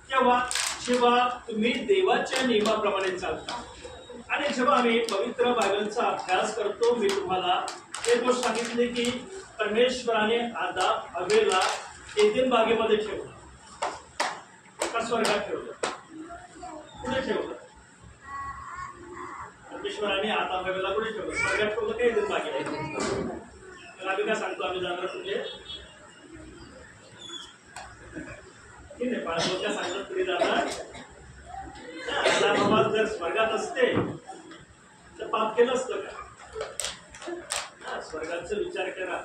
तेव्हा जेव्हा तुम्ही देवाच्या नियमाप्रमाणे चालता आणि जेव्हा आम्ही पवित्र बायबलचा अभ्यास करतो, मी तुम्हाला एक गोष्ट सांगितली की परमेश्वराने आदाम हवेला एदेन बागेमध्ये ठेवलं का स्वर्गात ठेवलं? कुठे ठेवलं? परमेश्वराने आदाम हवेला कुठे ठेवलं? स्वर्गात ठेवलं का एदेन बागेला? तर आम्ही काय सांगतो, आम्ही जाणार कुठे? ठीक आहे, पाच सांगतात पुढे जाणार. बाबा जर स्वर्गात असते तर पाप केलं असतं का? स्वर्गाचा विचार करा.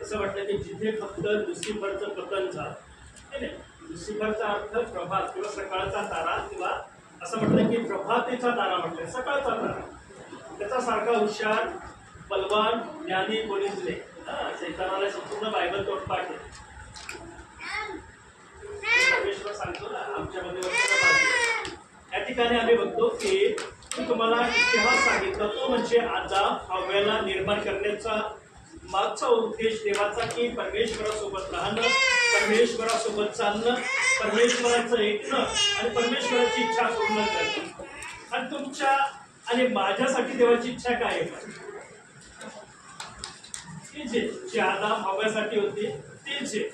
असं वाटतं की जिथे फक्त लुसिफरचं पतन झालं, नाही, लुसिफरचा अर्थ प्रभात किंवा सकाळचा तारा, किंवा असं म्हटलं की प्रभातेचा तारा म्हटलं, सकाळचा तारा. त्याचा सारखा हुशार, बलवान, ज्ञानी कोणीच नाही. शैतानाला संपूर्ण बायबल तोड पाठ आहे. परमेश्वर सांगतो ना आमच्यामध्ये या ठिकाणी आम्ही बघतो की मी तुम्हाला इतिहास सांगितला, तो म्हणजे आदाम हव्याला निर्माण करण्याचा मागचा उद्देश देवाचा की परमेश्वरासोबत राहणं, परमेश्वरासोबत चालणं, परमेश्वराचं ऐकणं आणि परमेश्वराची इच्छा पूर्ण करणं. आणि तुमच्या आणि माझ्यासाठी देवाची इच्छा काय आहे? की जे आदाम हव्यासाठी होती ती जे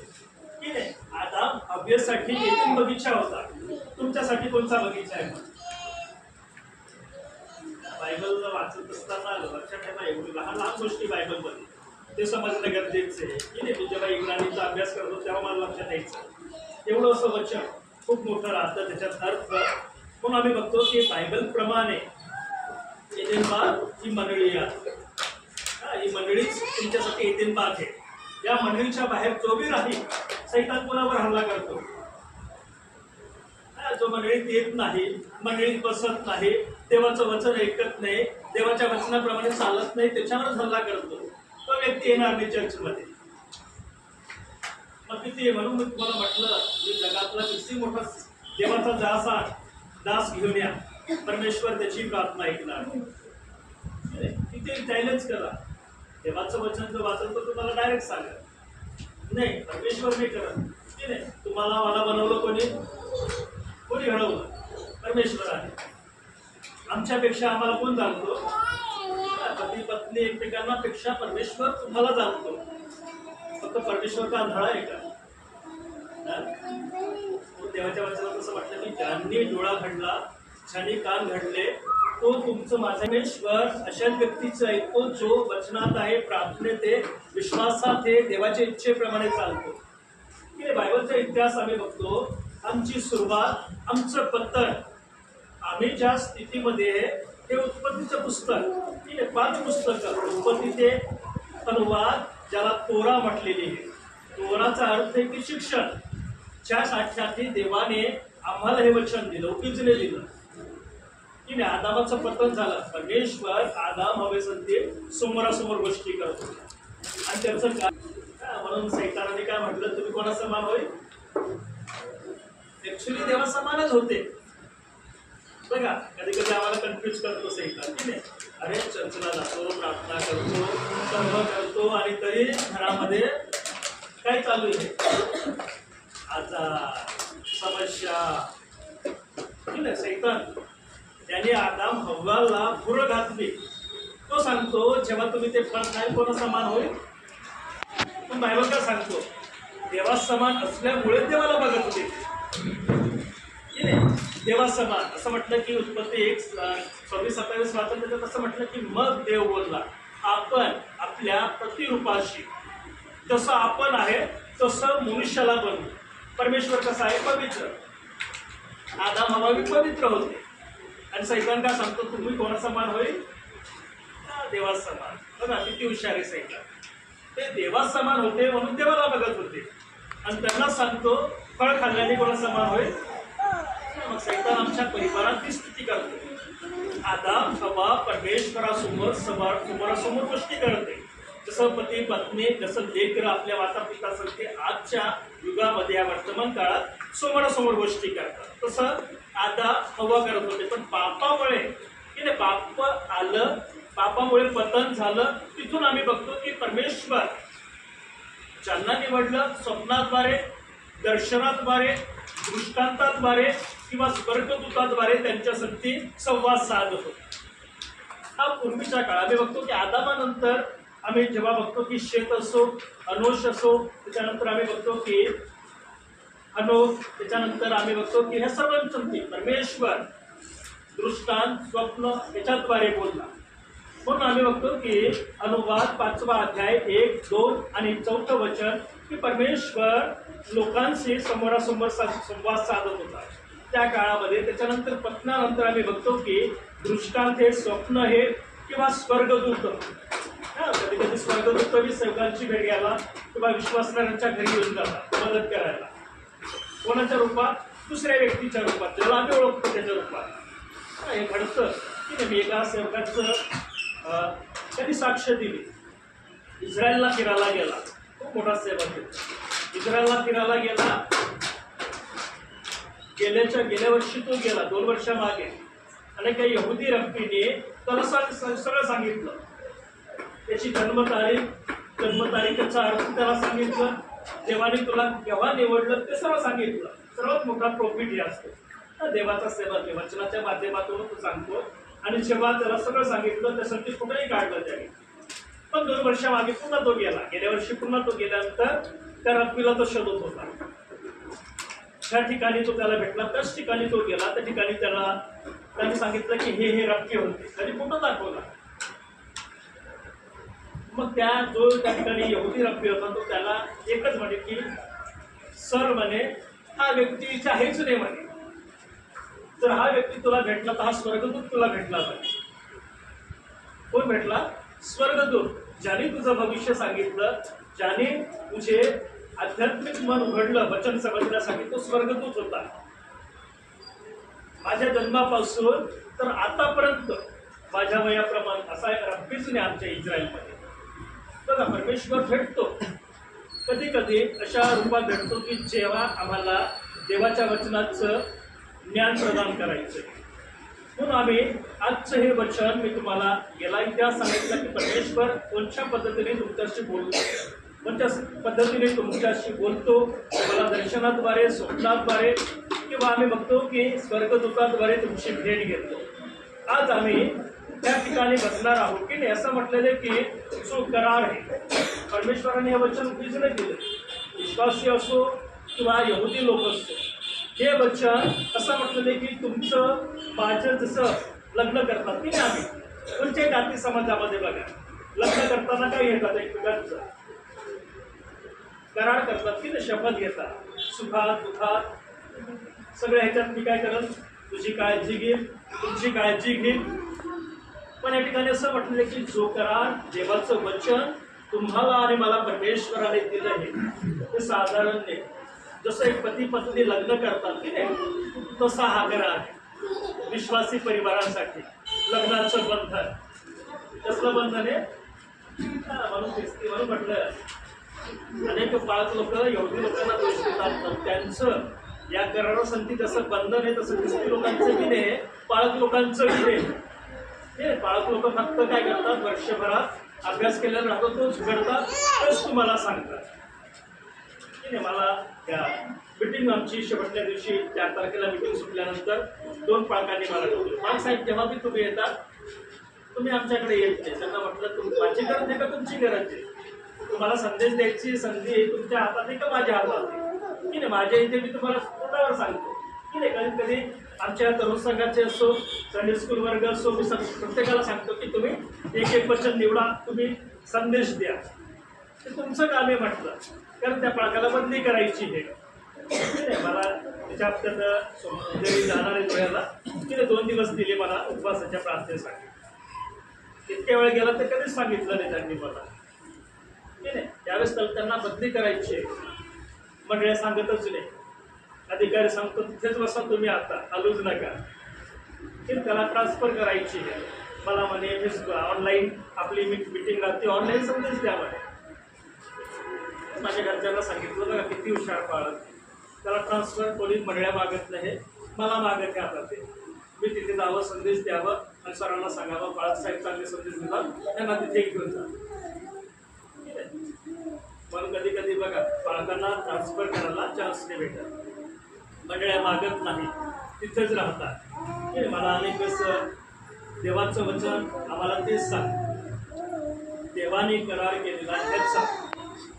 की नाही, आदाम हव्यासाठी एदेन बगीचा होता. तुमच्यासाठी कोणता बगीचा आहे? बायबल वाचत असताना लक्षात ठेवा, एवढी लहान लहान गोष्टी बायबलमध्ये ते समजणं गरजेचं आहे की नाही. मी जेव्हा इब्रानीचा अभ्यास करतो तेव्हा मला लक्षात यायचं एवढं असं वचन खूप मोठं राहतं, त्याच्यात अर्थ. म्हणून आम्ही बघतो की बायबल प्रमाणे एदेन बाग ही मंडळी आहे. ही मंडळीच तुमच्यासाठी एदेन बाग आहे. या मंडळीच्या बाहेर जो बी राहील सैतान कोणावर हल्ला करतो. जो मंडळीत येत नाही, मंडळीत बसत नाही, देवाचं वचन ऐकत नाही, देवाच्या वचनाप्रमाणे चालत नाही, त्याच्यावरच हल्ला करतो, तो व्यक्ती येणार नाही चर्चमध्ये. मग किती, म्हणून मी तुम्हाला म्हटलं की जगातला किती मोठा देवाचा दास घेऊन या, परमेश्वर त्याची प्रार्थना ऐकणार. किती चॅलेंज करा, देवाचं वचन जर वाचलं तर तुम्हाला डायरेक्ट सांगा, नाही परमेश्वर नाही करत. की नाही, तुम्हाला मला बनवलं कोणी घडवलं? परमेश्वर आहे. आमच्यापेक्षा आम्हाला कोण जाणतो? पती पत्नी एकमेकांना पेक्षा परमेश्वर तुम्हाला जाणतो. फक्त परमेश्वर का आंधळा आहे का? देवाच्या वचनात असं म्हटलं की ज्यांनी डोळा घडला, ज्यांनी कान घडले, तो तुमचं माझा परमेश्वर अशाच व्यक्तीचं ऐकतो जो वचनात आहे, प्रार्थनेत आहे, विश्वासात आहे, देवाच्या इच्छेप्रमाणे चालतो. की बायबलचा इतिहास आम्ही बघतो. आमची सुरुवात, आमचं पतन, आम्ही ज्या स्थितीमध्ये आहे हे उत्पत्तीचं पुस्तक, की 5 पुस्तकं. उत्पत्तीचे अनुवाद ज्याला तोरा म्हटलेली आहे. तोराचा अर्थ आहे की शिक्षण. ज्या साठ्यासाठी देवाने आम्हाला हे वचन दिलं, उपीजने दिलं. की नाही, आदामाचं पतन झालं, परमेश्वर आदाम हवेसाठी समोरासमोर गोष्टी करतो. आणि त्याचं काय म्हणून सैतानाने काय म्हटलं, तुम्ही कोणा समान होईल? ऍक्च्युली देवा समानच होते. बघा, कधी कधी आम्हाला कन्फ्युज करतो सैतान, की नाही, अरे चर्चला जातो, प्रार्थना करतो, सर्व करतो, आणि तरी घरामध्ये काय चालू आहे? आजार, समस्या. की नाही, सैतान त्याने आदाम हव्वाला भुरं घातली. तो सांगतो जेव्हा तुम्ही ते फळ खाल कोणा समान होईल? पण बायबल काय सांगतो? देवा समान असल्यामुळे देवाला बघत होते. देवा समान असं म्हटलं की उत्पत्ती 1:26-27 वाचन त्याच्यात असं म्हटलं की मग देव बोलला, आपण आपल्या प्रतिरूपाशी जसं आपण आहे तसं मनुष्याला बनवू. परमेश्वर कसा आहे? पवित्र. आदाम हव्वा पवित्र होते. आणि सैतान काय सांगतो, तुम्ही कोणा समान होईल? देवा समान. बघा किती हुशार आहे सैतान. ते देवा समान होते म्हणून देवाला बघत होते. आणि त्यांना सांगतो फळ खाल्ल्याने कोणा समान होईल? मग सैतान आमच्या परिवारात ती स्थिती करतो. आदाम हव्वा परमेश्वरासमोर गोष्टी करते. जसं पती पत्नी, जसं लेकर आपल्या माता पिता सांगते, आजच्या युगामध्ये या वर्तमान काळात समोरासमोर गोष्टी करतात. तसं आदाम हव्वा करत होते. पण पापामुळे की नाही, पाप आलं, पापामुळे पतन झालं. तिथून आम्ही बघतो की परमेश्वर ज्यांना निवडलं स्वप्नाद्वारे, दर्शनाद्वारे, दृष्टांताद्वारे किंवा स्वर्गदूताद्वारे त्यांच्यासाठी संवाद साधत होते. हा पूर्वीच्या काळ आम्ही बघतो की आदामानंतर आम्ही जेव्हा बघतो की शेत असो, अनोश असो, त्याच्यानंतर आम्ही बघतो की अनोख, त्याच्यानंतर आम्ही बघतो की ह्या सर्वांसाठी परमेश्वर दृष्टांत स्वप्न याच्याद्वारे बोलला. म्हणून आम्ही बघतो की अनुवाद 5वा अध्याय 1, 2 आणि 4 वचन की परमेश्वर लोकांशी समोरासमोर संवाद साधत होता त्या काळामध्ये. त्याच्यानंतर पतनानंतर आम्ही बघतो की दृष्टांत हे, स्वप्न हे किंवा स्वर्गदूत, कधी कधी स्वर्गदूत बी सेवकांची भेट घ्यायला किंवा विश्वासणाऱ्यांच्या घरी येऊन जातात मदत करायला. कोणाच्या रूपात? दुसऱ्या व्यक्तीच्या रूपात, ज्याला आम्ही ओळखतो त्याच्या रूपात. हे घडतं की मी एका सेवकाचं त्यांनी साक्ष दिली. इस्रायलला फिरायला गेला, खूप मोठा सेवक. इस्रायलला फिरायला गेला, गेल्या वर्षी तो गेला 2 वर्षामागे, आणि काही यहुदी रब्बीने त्याला सगळं सांगितलं. त्याची जन्मतारीखचा अर्थ त्याला सांगितलं, देवाने तुला केव्हा निवडलं ते सर्व सांगितलं. सर्वात मोठा प्रॉफिट हे असतो देवाचा सेवक आहे, वचनाच्या माध्यमातून तो सांगतो. आणि जेव्हा त्याला सगळं सांगितलं त्यासाठी कुठेही काढलं त्याने. पण 2 वर्षामागे पुन्हा तो गेला. गेल्या वर्षी पुन्हा तो गेल्यानंतर त्या रब्बीला तो शोधत होता. ज्या ठिकाणी तो त्याला भेटला त्याच ठिकाणी तो गेला. त्या ठिकाणी त्यांनी सांगितलं की हे रब्बी होते. त्यांनी फोटो दाखवला. मग त्या ठिकाणी यहुदी रब्बी होता तो त्याला एकच म्हणे की सर म्हणे हा व्यक्ती इथे आहेच नाही म्हणे. तर हा व्यक्ती तुला भेटला तर हा स्वर्गदूत तुला भेटला पाहिजे. कोण भेटला? स्वर्गदूत. ज्याने तुझं भविष्य सांगितलं, ज्याने तुझे आध्यात्मिक मन उघडलं वचन समजण्यासाठी, तो स्वर्गदूत होता. माझ्या जन्मापासून तर आतापर्यंत माझ्या वयाप्रमाणे असा रब्बीच नाही आमच्या इस्रायलमध्ये. बघा, परमेश्वर भेटतो. कधी कधी अशा रूपात भेटतो की जेव्हा आम्हाला देवाच्या वचनाचं ज्ञान प्रदान करायचं. म्हणून आम्ही आजचं हे वचन मी तुम्हाला गेला इतिहास सांगितलं की परमेश्वर कोणत्या पद्धतीने तुमच्याशी बोलतो, कोणत्या पद्धतीने तुमच्याशी बोलतो. मला दर्शनाद्वारे, स्वप्नाद्वारे किंवा आम्ही बघतो की स्वर्गदूताद्वारे तुमची भेट घेतो. आज आम्ही त्या ठिकाणी बसणार आहोत की नाही. असं म्हटलेलं की जो करार आहे, परमेश्वराने हे वचन उगीच नाही दिलं. विश्वासी असो किंवा यहुदी लोक असो, हे वचन असं म्हटलेलं की तुमचं माझं जसं लग्न करतात की नाही आम्ही कोणत्याही जाती समाजामध्ये बघा, लग्न करताना काय घेतात? एकमेकांचं करार करतात की नाही, शपथ घेतात. सुखात दुःखात सगळ्या ह्याच्यात मी काय करत, तुझी काळजी घेईल, तुमची काळजी घेईल. पण या ठिकाणी असं म्हटलं की जो करार, देवाचं वचन तुम्हाला आणि मला परमेश्वराने दिलं आहे ते साधारण नाही. जसं एक पती पत्नी लग्न करतात की नाही, तसा हा करार आहे विश्वासी परिवारांसाठी. लग्नाचं बंधन, कसलं बंधन आहे म्हणून म्हटलं. अनेक पाळक लोक यहुदी लोकांना दोष देतात, त्यांचं या करारासाठी जसं बंधन आहे तसं ख्रिस्ती लोकांचं बी नाही, पाळक लोकांचं बी नाही. हे पाळक लोक फक्त काय करतात, वर्षभरात अभ्यास केलेला राहतो तो झुगडतात, तेच तुम्हाला सांगतात. मला त्या मिटिंग आमची शेवटच्या दिवशी 4 तारखेला मिटिंग सुटल्यानंतर 2 पाळकांनी मला ठेवलं, पाळक साहेब जेव्हा बी तुम्ही येतात तुम्ही आमच्याकडे येत नाही. त्यांना म्हटलं माझी गरज आहे का तुमची गरज आहे? तुम्हाला संदेश द्यायची संधी तुमच्या हातात आहे का माझ्या हातात आहे की नाही? माझ्या इथे मी तुम्हाला तोंडावर सांगतो की नाही. कधी कधी आमच्या तरुण संघाचे असो, संडे स्कूल वर्ग असो, मी प्रत्येकाला सांगतो की तुम्ही एक वचन निवडा, तुम्ही संदेश द्या. ते तुमचं काम आहे म्हटलं, कारण त्या पाळकाला बदली करायची आहे. मला त्याच्या हप्त्यात जरी जाणार आहे डोळ्याला तिने 2 दिवस दिले मला उपवासाच्या प्रार्थनेसाठी. इतक्या वेळ गेला तर कधीच सांगितलं नाही त्यांनी मला की नाही. त्यावेळेस त्यांना बदली करायची आहे. मंडळी सांगतच नाही, अधिकारी सांगतो तिथेच बसा तुम्ही, आता हलूच नका. त्याला ट्रान्सफर करायची आहे. मला म्हणे ऑनलाईन आपली मिटिंग राहते, ऑनलाईन संदेश द्या म्हणे. माझ्या घरच्यांना सांगितलं बघा किती हुशार पाळत, त्याला ट्रान्सफर पोलीस मंडळ्या मागत नाही, मला मागत घ्या ते. मी तिथे जावं, संदेश द्यावं आणि सरांना सांगावं पाळत साहेब चांगले संदेश देतात, त्यांना तिथे घेऊन जा. म्हणून कधी कधी बघा पाळकांना ट्रान्सफर करायला चान्स नाही भेटत. मंडळ्या मागत नाही, तिथेच राहतात. हे मला अनेक वेळेस देवाचं वचन आम्हाला तेच सांग, देवाने करार केलेला ह्याचा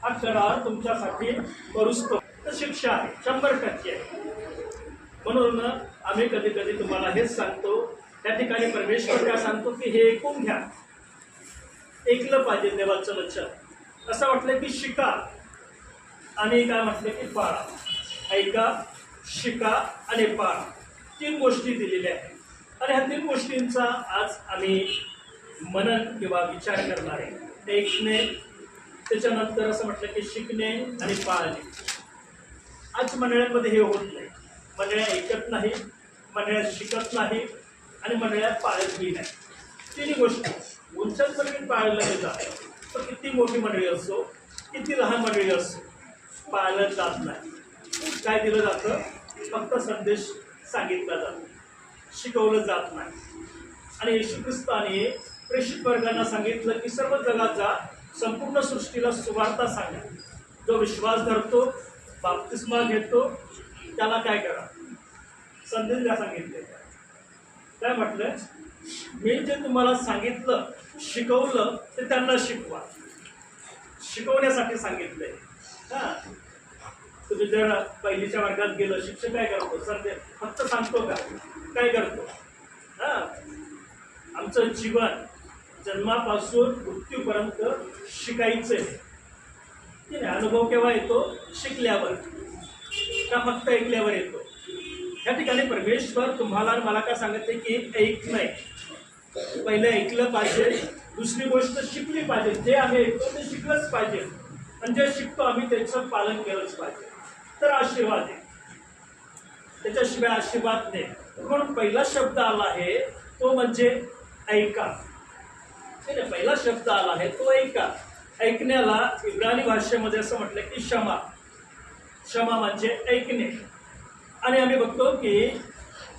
हा करार तुमच्यासाठी करूच तर शिक्षा आहे, 100% आहे. म्हणून आम्ही कधी कधी तुम्हाला हेच सांगतो, त्या ठिकाणी परमेश्वर काय सांगतो की हे ऐकून घ्या, ऐकलं पाहिजे देवाचं वचन. असं म्हटलं की शिका आणि काय म्हटलं की पाळा. ऐका, शिका आणि पाळा, 3 गोष्टी दिलेल्या आहेत. आणि ह्या 3 गोष्टींचा आज आम्ही मनन किंवा विचार करणार आहे. ऐकणे, त्याच्यानंतर असं म्हटलं की शिकणे आणि पाळणे. आज मंडळांमध्ये हे होत नाही. मंडळ्या ऐकत नाही, मंडळ्या शिकत नाही आणि मंडळ्या पाळतही नाही. 3 गोष्टी उंचांपर्यंत पाळलं जातं. तर किती मोठी मंडळी असो, किती लहान मंडळी असो, पाळलं जात नाही. काय दिलं जातं? फक्त संदेश सांगितला जातो, शिकवलं जात नाही. आणि येशू ख्रिस्ताने प्रेषित वर्गांना सांगितलं की सर्व जगात जा, संपूर्ण सृष्टीला सुवार्ता सांगा. जो विश्वास धरतो, बाप्तिस्मा घेतो, त्याला काय करा? संदेश द्या सांगितले. काय म्हटलं? मी जे तुम्हाला सांगितलं, शिकवलं ते त्यांना शिकवा. शिकवण्यासाठी सांगितलंय. हा, तुम्ही जर पहिलीच्या वर्गात गेलं, शिक्षक काय करतो? संदेश फक्त सांगतो का? काय करतो? हा, आमचं जीवन जन्मापासून मृत्यूपर्यंत शिकायचंय. अनुभव केव्हा येतो? शिकल्यावर का फक्त ऐकल्यावर येतो? या ठिकाणी परमेश्वर तुम्हाला आणि मला काय सांगते की ऐकणं, पहिलं ऐकलं पाहिजे, दुसरी गोष्ट शिकली पाहिजे. जे आम्ही ऐकतो ते शिकलंच पाहिजे आणि जे शिकतो आम्ही त्याचं पालन केलंच पाहिजे, तर आशीर्वाद आहे. त्याच्याशिवाय आशीर्वाद नाही. म्हणून पहिला शब्द आला आहे तो म्हणजे ऐका. पहिला शब्द आला आहे तो ऐका. ऐकण्याला इब्रानी भाषेमध्ये असं म्हटलं की क्षमा. क्षमा म्हणजे ऐकणे. आणि आम्ही बघतो की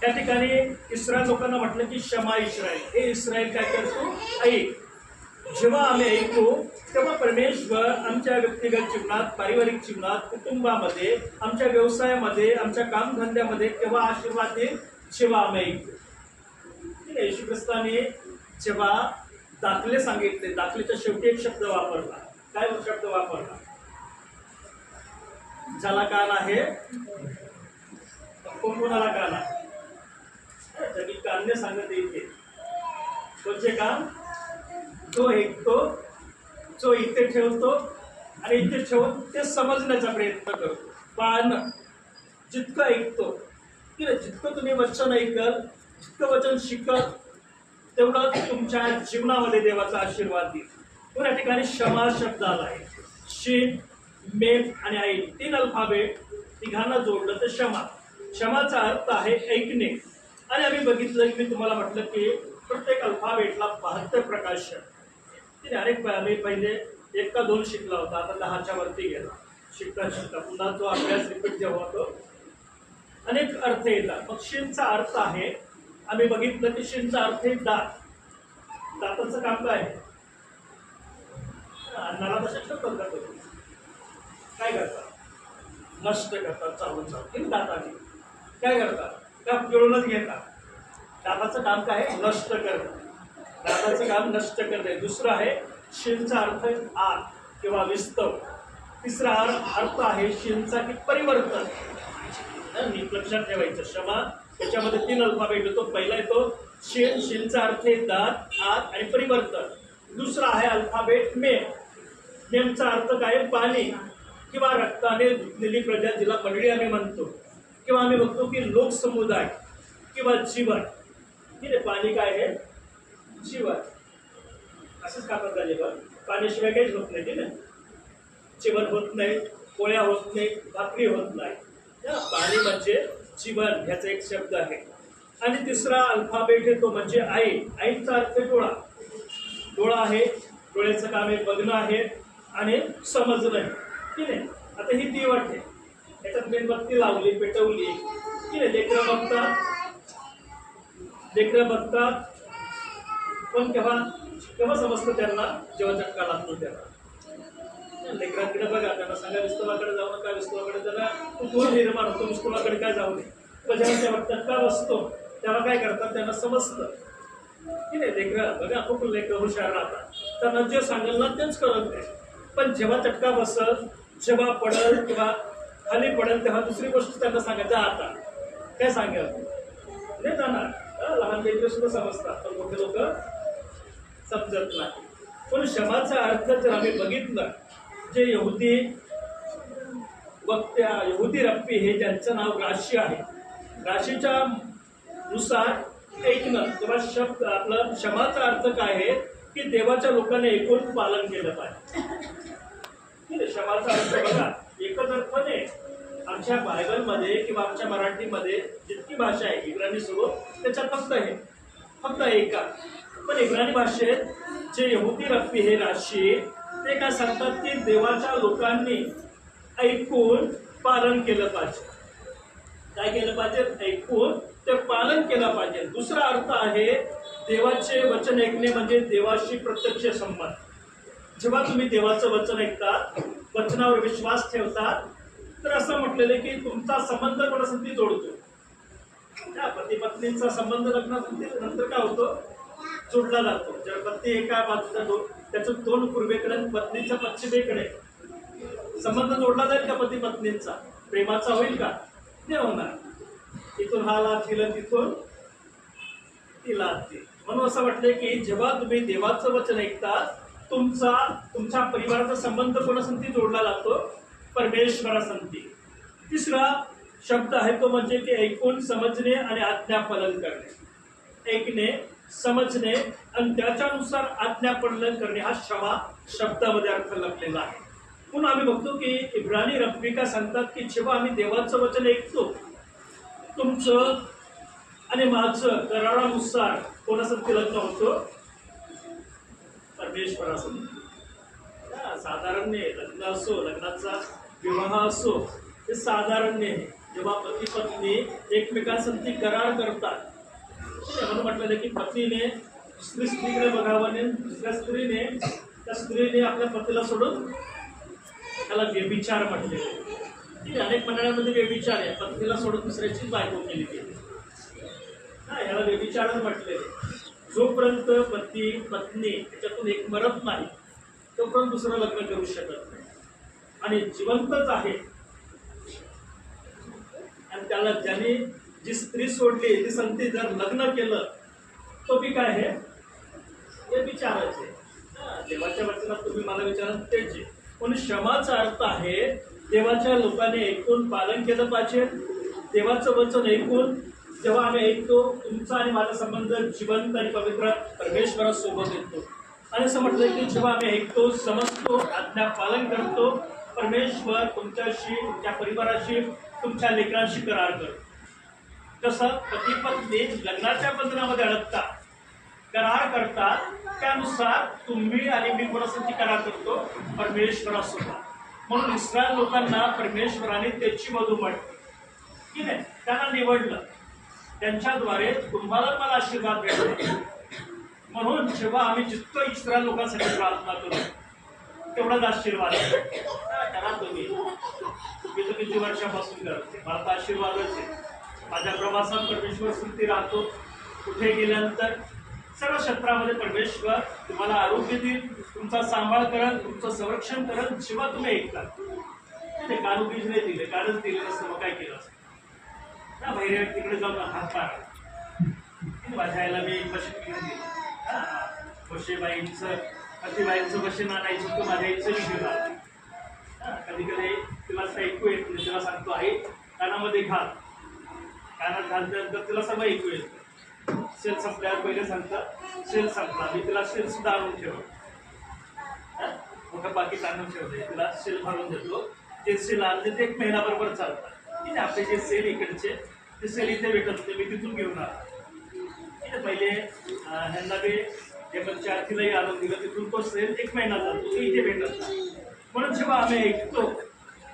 त्या ठिकाणी इस्रायल लोकांना म्हटलं की क्षमा इस्रायल. हे इस्रायल काय करतो? ऐक. जेव्हा आम्ही ऐकतो तेव्हा परमेश्वर आमच्या व्यक्तिगत जीवनात, पारिवारिक जीवनात, कुटुंबामध्ये, आमच्या व्यवसायामध्ये, आमच्या कामधंद्यामध्ये केव्हा आशीर्वाद देईल? जेव्हा आम्ही ऐकतो. येशू ख्रिस्ताने जेव्हा दाखले सांगितले, दाखलेच्या शेवटी एक शब्द वापरला. काय शब्द वापरला? ज्याला कान आहे कोणाला कान आहे? जगी कानने सांगत येते. कोणचे काम? जो ऐकतो, जो इथे ठेवतो आणि इथे ठेवून ते समजण्याचा प्रयत्न करतो. पाळणं. जितकं ऐकतो, जितकं तुम्ही वचन ऐकल, जितकं वचन शिकल, तेवढं तुमच्या जीवनामध्ये देवाचा आशीर्वाद देईल. पण या ठिकाणी क्षमा शब्द आला आहे. शीन, मेम आणि आई 3 अल्फाबेट तिघांना जोडलं तर क्षमा. क्षमाचा अर्थ आहे ऐकणे. आणि आम्ही बघितलं की मी तुम्हाला म्हटलं की प्रत्येक अल्फाबेटला 72 प्रकाश. अनेक आम्ही पहिले 1 का 2 शिकला होता, आता 10च्या वरती गेला. शिकता शिकता पुन्हा तो अभ्यास रिपीट जेव्हा होतो अनेक अर्थ येतात. मग शीनचा अर्थ आहे, आम्ही बघितलं की शीनचा अर्थ आहे दात. दाताचं काम काय आहे? अन्नाला तसं ठेवतात का तुम्ही? काय करतात? नष्ट करतात. चालून दाताने काय करतात? का पिळूनच घेतात. दाताचं काम काय आहे? नष्ट करणं. दाताचं काम नष्ट करणे. दुसरं आहे शीनचा अर्थ आग किंवा विस्तव. तिसरा अर्थ आहे शीनचा की परिवर्तन. नीट लक्षात ठेवायचं. क्षमा त्याच्यामध्ये 3 अल्फाबेट येतो. पहिला येतो शीन. शीनचा अर्थ आहे दात, आग आणि परिवर्तन. दुसरा आहे अल्फाबेट मेम. मेमचा अर्थ काय? पाणी किंवा रक्ताने धुतलेली प्रजा, जिला मंडळी आम्ही म्हणतो, किंवा आम्ही बघतो की लोकसमुदाय किंवा जीवन. ठीक आहे, पाणी काय आहे? जीवन. असंच खातात का जीवन? पाण्याशिवाय काहीच होत नाही. ठीक आहे, जेवण होत नाही, पोळ्या होत नाही, भाकरी होत नाही. पाणी म्हणजे जीवन, ह्याचा एक शब्द आहे. आणि तिसरा अल्फाबेट आहे तो म्हणजे आई. आईचा अर्थ डोळा. डोळा आहे, डोळ्याचं काम आहे बघणं आहे आणि समजणं आहे. ठीक आहे, आता ही ती वाटते, याच्यात मेणबत्ती लावली, पेटवली. ठीक आहे, लेकरं बघतात पण केव्हा समजतं त्यांना? जेव्हा चटका लागतो तेव्हा. लेकरांकडे बघा, त्यांना सांगा विस्तवाकडे जाऊ नका, विस्तवाकडे त्यांना कुतूहल निर्माण होतो, विस्तवाकडे काय जाऊ नये. पण जेव्हा तेव्हा टक्का बसतो तेव्हा काय करतात, त्यांना समजतं की नाही. लेकरं बघा, खूप लेकरं हुशार राहतात, त्यांना जे सांगेल ना तेच करत नाही. पण जेव्हा चटका बसत, जेव्हा पडल किंवा खाली पडेल तेव्हा दुसरी गोष्ट त्यांना सांगायचं, आता काय सांगेल नाही जाणार. लहान लेकरं सुद्धा समजतात, पण मोठे लोक समजत नाही. पण क्षमाचा अर्थ जर आम्ही बघितलं, जे यहुदी वक्त्या, यहुदी रब्बी हे ज्यांचं नाव राशी आहे, राशीच्या नुसार ऐकणं किंवा शब्द आपलं क्षमाचा अर्थ काय आहे की देवाच्या लोकांनी ऐकून पालन केलं पाहिजे. क्षमाचा अर्थ बघा, एकच अर्थ नाही. आमच्या बायबलमध्ये किंवा आमच्या मराठीमध्ये जितकी भाषा आहे इब्राणी सोडून त्याच्यात फक्त एका. पण इब्राणी भाषेत जे यहुदी रब्बी हे राशी ते काय सांगतात की देवाच्या लोकांनी ऐकून पालन केलं पाहिजे. काय केलं पाहिजे? ऐकून ते पालन केलं पाहिजे. दुसरा अर्थ आहे देवाचे वचन ऐकणे म्हणजे देवाशी प्रत्यक्ष संबंध. जेव्हा तुम्ही देवाचं वचन ऐकता, वचनावर विश्वास ठेवता, तर असं म्हटलेलं की तुमचा संबंध कोणासाठी जोडतो. त्या पती पत्नीचा संबंध लग्नानंतर काय होतो, जोडला जातो. जर पती एका बाजूचा त्याचं तोंड पूर्वेकडे, पत्नीच्या पश्चिमेकडे, संबंध जोडला जाईल का पती पत्नींचा? प्रेमाचा होईल का? नाही होणार. तिथून हा लाभ दिला, तिथून तिला ती. म्हणून असं वाटलंय की जेव्हा तुम्ही देवाचं वचन ऐकता, तुमच्या परिवाराचा संबंध कोणासंती जोडला जातो, परमेश्वरासंती. तिसरा शब्द आहे तो म्हणजे की ऐकून समजणे आणि आज्ञा पालन करणे. ऐकणे, समजणे आणि त्याच्यानुसार आज्ञा पालन करणे हा क्षमा शब्दामध्ये अर्थ लपलेला आहे. म्हणून आम्ही बघतो की इब्राणी रब्बी काय सांगतात की जेव्हा आम्ही देवाचं वचन ऐकतो, तुमचं आणि माझं करारानुसार कोणासंती लग्न होतं, परमेश्वरासंती. साधारण नाही, लग्न असो, लग्नाचा विवाह असो, हे साधारण नाही. जेव्हा पती पत्नी एकमेकांसंती करार करतात, म्हणून म्हटलेलं की पत्नीने दुसरी स्त्रीकडे बघावं नाही, दुसऱ्या स्त्रीने त्या स्त्रीने आपल्या पतीला सोडून, त्याला व्यभिचार म्हटलेले. अनेक मंडळांमध्ये व्यभिचार आहे, पत्नीला सोडून दुसऱ्याची बायको केली गेली, याला व्यभिचार म्हटलेले. जोपर्यंत पती पत्नी त्याच्यातून एक मरत नाही तोपर्यंत दुसरं लग्न करू शकत नाही. आणि जिवंतच आहे आणि त्याला ज्याने जी स्त्री सोडली, ती संती जर लग्न केलं, तो बी काय आहे, हे विचारायचे. देवाच्या वचनात तुम्ही मला विचाराल तेच आहे. पण क्षमाचा अर्थ आहे देवाच्या लोकांनी ऐकून पालन केलं पाहिजे. देवाचं वचन ऐकून जेव्हा आम्ही ऐकतो, तुमचा आणि माझा संबंध जिवंत आणि पवित्र परमेश्वरासोबत येतो. आणि असं म्हटलं की जेव्हा आम्ही ऐकतो, समजतो, आज्ञा पालन करतो, परमेश्वर तुमच्याशी, तुमच्या परिवाराशी, तुमच्या लेकरांशी करार करतो. जसं पती पत्नी लग्नाच्या बंधनामध्ये अडकतात, करार करतात, त्यानुसार तुम्ही आणि मी कोणासाठी करार करतो, परमेश्वरासोबत. म्हणून इस्रायल लोकांना परमेश्वराने त्याची वधू म्हटली की नाही, त्यांना निवडलं, त्यांच्याद्वारे तुम्हाला मला आशीर्वाद भेटला. म्हणून जेव्हा आम्ही जितकं इस्रायल लोकांसाठी प्रार्थना करू तेवढाच आशीर्वाद करा. तुम्ही किती वर्षापासून करते, मला तर आशीर्वादच आहे. माझ्या प्रवासात परमेश्वर सुट्टी राहतो, कुठे गेल्यानंतर सर्व क्षेत्रामध्ये परमेश्वर तुम्हाला आरोग्य देईल, तुमचा सांभाळ करेल, तुमचं संरक्षण करेल, जेव्हा तुम्ही ऐकता. ते कानूबीज नाही दिले, कानच दिले नसतं मग काय केलं असतं ना. बाहेर तिकडे जाऊन हात मारा. माझ्या आईला मी मशीन घेऊन दिली, बशेबाईंचं पतीबाईंचं मशीन आणायचं, तो माझ्या आईचं घेऊन आलं. कधी कधी तिला ऐकू येत नाही, तिला सांगतो आई कानामध्ये घाल, कानात घालल्यानंतर तिला सगळं ऐकू येतं. सेल संपल्यावर पहिले सांगतात सेल संपला, मी तिला सेल सुद्धा आणून ठेवतो, मोठं पाकिट आणून ठेवते, तिला सेल भरून देतो. ते सेल आणले ते 1 महिनाबरोबर चालतात. ठीक आहे, आपले जे सेल इकडचे ते सेल इथे भेटत होते, मी तिथून घेऊन आलो. ठीक आहे, पहिले ह्यांना बी टेबलच्या आरतीलाही आणून दिलं, तिथून तो सेल 1 महिना चालतो, तो इथे भेटत नाही. म्हणून जेव्हा आम्ही ऐकतो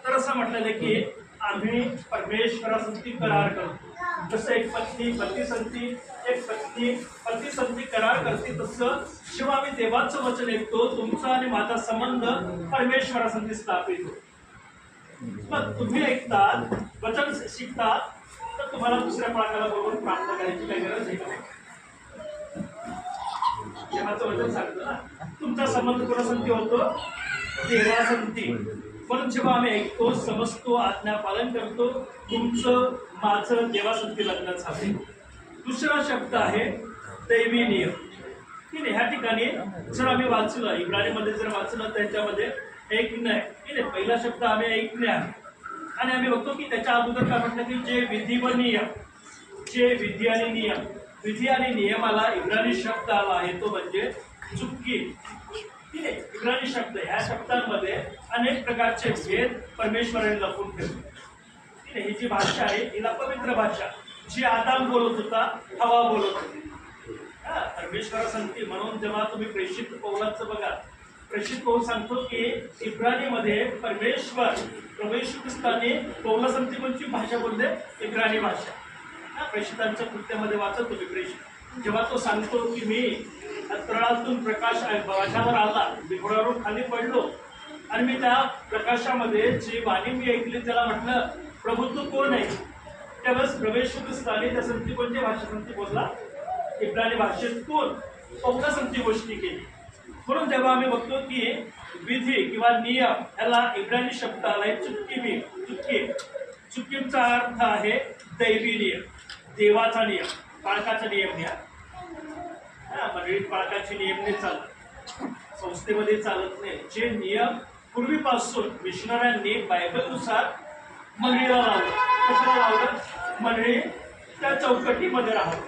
तर असं म्हटलेलं की आम्ही परमेश्वरासाठी करार करतो. जसं एक पत्नी पतीसंती एक पत्नी पतीसंती करार करते, तसं जेव्हा आम्ही देवाचं वचन ऐकतो तुमचा आणि माझा संबंध परमेश्वरासंती स्थापित होतो. मग तुम्ही ऐकतात वचन शिकतात तर तुम्हाला दुसऱ्या पालकाला बरोबर प्राप्त करायची काही गरज आहे का? देवाचं वचन सांगतो ना, तुमचा संबंध कोणासंती होतो? देवासंती. म्हणून जेव्हा आम्ही ऐकतो समजतो आज्ञा पालन करतो तुमचं माझं देवासंती लग्न झाले. दुसरा शब्द आहे दैवी नियम. की नाही, ह्या ठिकाणी जर आम्ही वाचलं इब्राणीमध्ये जर वाचलं त्याच्यामध्ये ऐकणं की नाही, पहिला शब्द आम्ही ऐकणे आहे. आणि आम्ही बघतो की त्याच्या अगोदर काय म्हटलं की जे विधी व नियम, जे विधी आणि नियम, विधी आणि नियमाला इब्राणी शब्द आला आहे तो म्हणजे चुकी. ठीक आहे, इब्राणी शब्द ह्या शब्दांमध्ये अनेक प्रकारचे भेद परमेश्वराने लपवून ठेवले. ठीक आहे, ही जी भाषा आहे हिला पवित्र भाषा, जी आदाम बोलत होता हवा बोलत होती. परमेश्वरासंती. म्हणून जेव्हा तुम्ही प्रेषित पौलाचं बघा, प्रेषित पौल सांगतो की इब्राणीमध्ये परमेश्वर प्रभू येशू ख्रिस्ताने पौलासंती कोणची भाषा बोलले? इब्राणी भाषा. प्रेषितांच्या कृत्यामध्ये वाचत तुम्ही प्रेषित जेव्हा तो सांगतो की मी तळातून प्रकाश माझ्यावर आला, मी घोड्यावरून खाली पडलो आणि मी त्या प्रकाशामध्ये जी वाणी मी ऐकली त्याला म्हटलं प्रभू तू कोण आहे? त्यावेळेस प्रभू येशू ख्रिस्ताने त्या संती कोणत्या भाषेसंती बोलला? इब्राणी भाषेतून पौलासंती गोष्टी केली. म्हणून जेव्हा आम्ही बघतो की विधी किंवा नियम याला इब्राणी शब्द आलाय चुक्की. चुकीचा अर्थ आहे दैवी नियम, देवाचा नियम, पाळकाचा नियम. मंडळीत पाळकाचे नियम नाही चालत, संस्थेमध्ये चालत नाही. जे नियम पूर्वीपासून मिशनऱ्यांनी बायबलनुसार मंडळीला लावलं. कशाला लावलं? मंडळी त्या चौकटीमध्ये राहावं.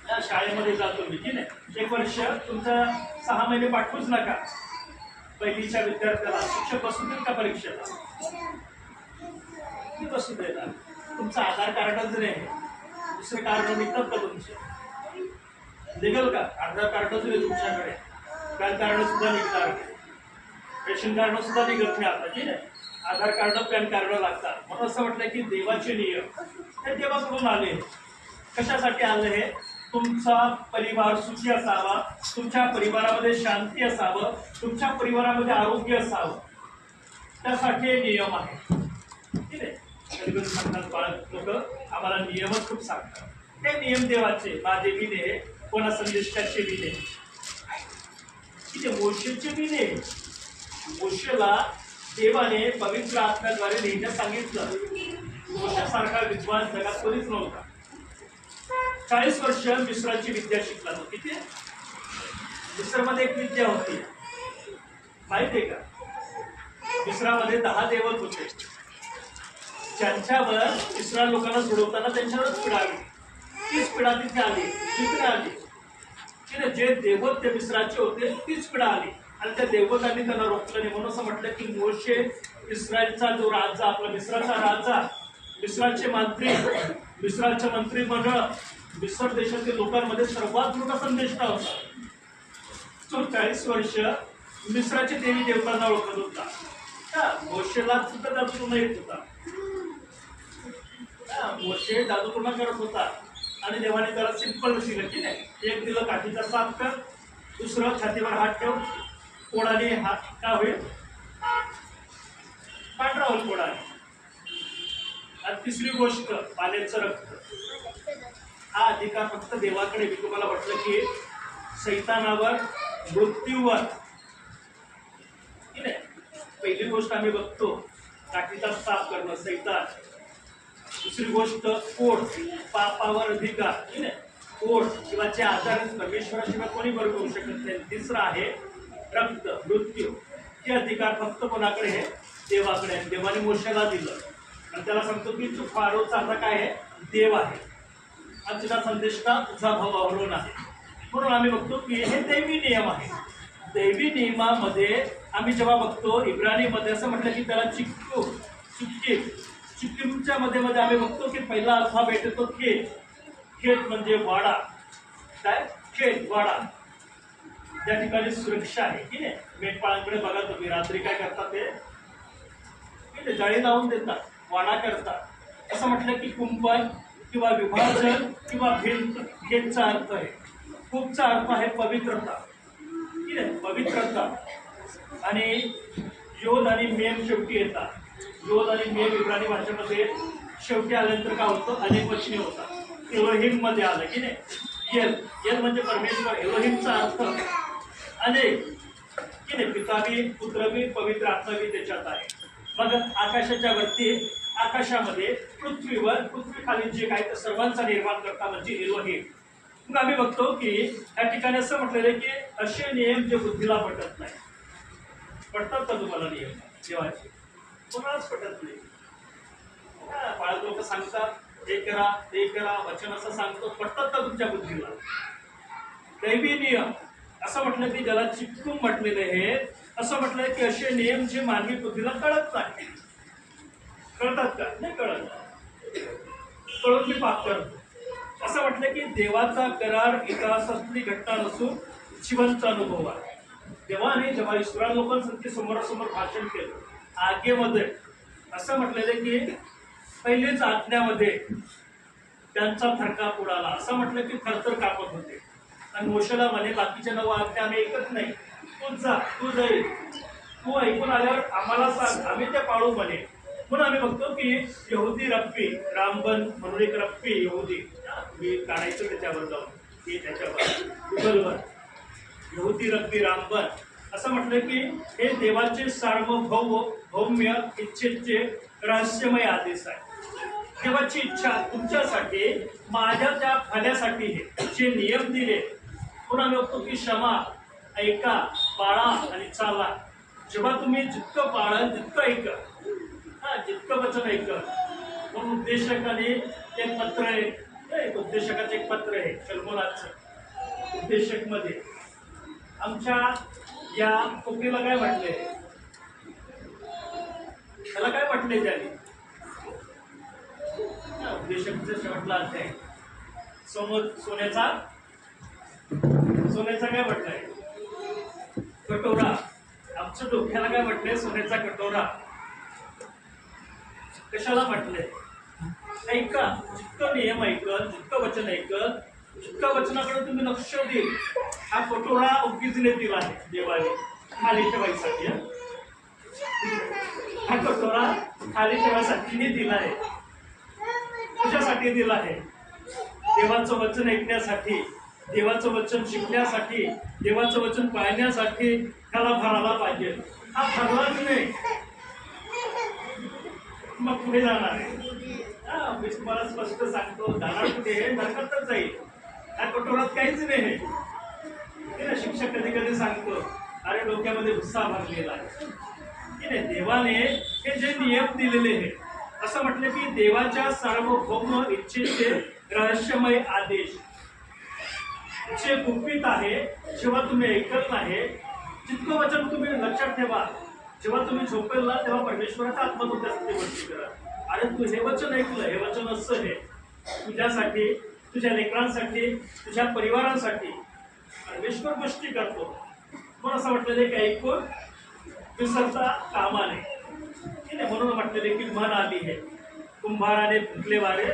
त्या शाळेमध्ये जातो मी की नाही, 1 वर्ष तुमचा 6 महिने पाठवूच नका. पहिलीच्या विद्यार्थ्याला शिक्षक बसू देत का परीक्षेला? बसू देणार. तुमचं आधार कार्डच नाही, दुसरे कार्ड निघतात का तुमचे? निघेल का? आधार कार्डच नाही तुमच्याकडे, पॅन कार्ड सुद्धा निघणार नाही, रेशन कार्ड सुद्धा निघत नाही आता. ठीक आहे, आधार कार्ड पॅन कार्ड लागतात. म्हणून असं म्हटलं की देवाचे नियम हे देवाकडून आले. कशासाठी आलं? हे तुमचा परिवार सुखी असावा, तुमच्या परिवारामध्ये शांती असावं, तुमच्या परिवारामध्ये आरोग्य असावं, त्यासाठी हे नियम आहे. ठीक आहे, कधी कधी सांगतात बाळक लोक आम्हाला नियमच खूप सांगतात. हे नियम देवाचे, माझे विने कोणा संदेशाचे विने. ठीक आहे, मोशेचे विने. मोशेला देवाने पवित्र आत्म्याद्वारे लिहिण्यास सांगितलं. मोशेसारखा विद्वान जगात कोणीच नव्हता. 40 वर्ष मिस्राची विद्या शिकला तो. किती? मिस्रमध्ये एक विद्या होती माहिती आहे का? मिस्रामध्ये 10 देवत होते, ज्यांच्यावर इस्रायल लोकांना सोडवताना त्यांच्यावरच पिढा आली. तीच पिढा तिथे आली, तिथे आली. जे देवत ते मिस्राचे होते तीच पिढा आली आणि त्या देवतांनी त्यांना रोखलं नाही. म्हणून असं म्हटलं की मोशे इस्रायलचा जो राजा, आपला मिस्राचा राजा, मिस्राचे मंत्री, मिस्राचे मंत्रिमंडळ, मिस्र देशातील लोकांमध्ये सर्वात मोठा संदेष्टा होता. तो 40 वर्ष मिस्राचे देवी देवतांना ओळखत होता. मोशेला सुद्धा जादूटोणा येत होता. मोशे जादूटोणा करत होता आणि देवाने त्याला सिंपल शिकलं की नाही, एक दिलं काठीचा साफ कर, दुसरं छातीवर हात ठेव, कोडाने हात का होईल? पांढरा होईल कोडाने. आणि तिसरी गोष्ट पाण्याचं रक्त. हा अधिकार फक्त देवाकडे. मी तुम्हाला म्हटलं की सैतानावर, मृत्यूवर. ठीक आहे, पहिली गोष्ट आम्ही बघतो काठीचा साफ करणं, सैतान. दुसरी गोष्ट कोड, पापावर अधिकार. ठीक आहे, कोड किंवा जे आजार परमेश्वराशिवाय कोणी बरं करू शकत नाही. तिसरं आहे रक्त, मृत्यू. हे अधिकार फक्त कोणाकडे आहे? देवाकडे आहे. देवाने मोशेला दिलं आणि त्याला सांगतो की तू फारोचा आता काय आहे? देव आहे आणि तुझा संदेष्टा तुझा भाऊ अवलंबून आहे. म्हणून आम्ही बघतो की हे दैवी नियम आहे. दैवी नियमामध्ये आम्ही जेव्हा बघतो इब्राणीमध्ये असं म्हटलं की त्याला चिक्कीमच्या मध्ये आम्ही बघतो की पहिला अल्फाबेट येतो खेत. खेत म्हणजे वाडा. काय? खेत, वाडा. त्या ठिकाणी सुरक्षा आहे की नाही. मेंढपाळांकडे बघा तुम्ही, रात्री काय करतात ते जाळी लावून देतात, वाडा करतात. असं म्हटलं की कुंपण किंवा विभाजन किंवा भिन्न हेचा अर्थ आहे. खूपचा अर्थ आहे पवित्रता. ठीक आहे, पवित्रता. आणि योद आणि मेम शेवटी येतात. योद आणि मेम इब्राणी भाषेमध्ये शेवटी आल्यानंतर काय होतं, अनेक वचने होतात. एलोहिम मध्ये आलं की नाही. येल येल म्हणजे परमेश्वर. एलोहिमचा अर्थ अनेक की नाही. पिताबी, पुत्रबी, पवित्र आत्माबी त्याच्यात आहे. मग आकाशाच्या वरती, आकाशामध्ये, पृथ्वीवर, पृथ्वी खाली जे काय तर सर्वांचा निर्माण करता म्हणजे एलोहिम. मग आम्ही बघतो की या ठिकाणी असं म्हटलेलं आहे की असे नियम जे बुद्धीला पटत नाही. पटतात का तुम्हाला नियम देवाचे? कोणालाच पटत नाही. बाळक लोक सांगतात हे करा ते करा, वचन असं सांगतो, पटतात का तुमच्या बुद्धीला? दैवी नियम असं म्हटलं की ज्याला चिटकून म्हटलेले हे, असं म्हटलंय की असे नियम जे मानवी बुद्धीला कळत नाही. कळतात का? नाही कळत. कळून मी पाप करतो. असं म्हटलं की देवाचा करार इतिहासातली घटना नसून जिवंत अनुभव आहे. देवाने जेव्हा इस्रायल लोकांसाठी समोरासमोर भाषण केलं आगेमध्ये, असं म्हटलेलं की पहिलेच आज्ञामध्ये त्यांचा थरकाप उडाला. असं म्हटलं की थरथर कापत होते. आणि मोशेला म्हणे बाकीच्या 9 आज्ञा आम्ही ऐकत नाही, तूच जा, तू जाईल, तू ऐकून आल्यावर आम्हाला सांग, आम्ही ते पाळू म्हणे. म्हणून आम्ही बघतो की यहुदी रब्बी रामबन म्हणून एक रब्बी यहुदी, मी काढायचं त्याच्यावर जाऊन की त्याच्यावर गुगलवर यहुदी रब्बी रामबन असं म्हटलं की हे देवाचे सार्वभौम्य इच्छेचे रहस्यमय आदेश आहे. देवाची इच्छा तुमच्यासाठी, माझ्या त्या भल्यासाठी हे जे नियम दिले. म्हणून आम्ही बघतो की क्षमा, ऐका, पाळा आणि चाला. जेव्हा तुम्ही जितकं पाळाल तितकं ऐका, जितकं वचन ऐका. म्हणून उद्देशकाने एक पत्र आहे, उद्देशकाचं एक पत्र आहे शल्मोनाचं. उद्देशक मध्ये आमच्या या कोपरीला काय म्हटले, त्याला काय म्हटले त्याने? उद्देशकचं शेवटला अध्याय सोन्याचा काय म्हटलंय? कटोरा. आमच्या डोक्याला काय म्हटलंय? सोन्याचा कटोरा. कशाला म्हटलंय? ऐका, जितकं नियम ऐकल, जितकं वचन ऐकल, जितकं वचनाकडे तुम्ही लक्ष देईल. हा कटोरा उगीजने दिला आहे देवाने खाली ठेवायसाठी. हा कटोरा खाली ठेवायसाठी दिला आहे. कशासाठी दिला आहे? देवाचं वचन ऐकण्यासाठी, देवाचं वचन शिकण्यासाठी, देवाचं वचन पाळण्यासाठी. त्याला भरायला पाहिजे. हा भरलाच नाही मग पुढे जाणार आहे. मी तुम्हाला स्पष्ट सांगतो, जाणार कुठे? नरकातच जाईल. या कटोरात काहीच नाही. शिक्षक कधी कधी सांगतो, अरे डोक्यामध्ये गुस्सा भरलेला आहे की नाही. देवाने हे जे नियम दिलेले आहे, असं म्हटलं की देवाच्या सार्वभौम इच्छेचे रहस्यमय आदेश जे गुपित आहे. जेव्हा तुम्ही ऐकत नाही, जितकं वचन तुम्ही लक्षात ठेवा. जेव्हा तुम्ही झोपेल ना तेव्हा परमेश्वराचा आत्मा तुमच्यासाठी गोष्टी करा. अरे तू हे वचन ऐकलं, हे वचन असं हे तुझ्यासाठी, तुझ्या लेकरांसाठी, तुझ्या परिवारासाठी परमेश्वर गोष्टी करतो. पण असं म्हटलेलं की ऐकून विसरता कामा नये. म्हणून म्हटलेले की म्हण आली आहे, कुंभाराने फुटले वारे,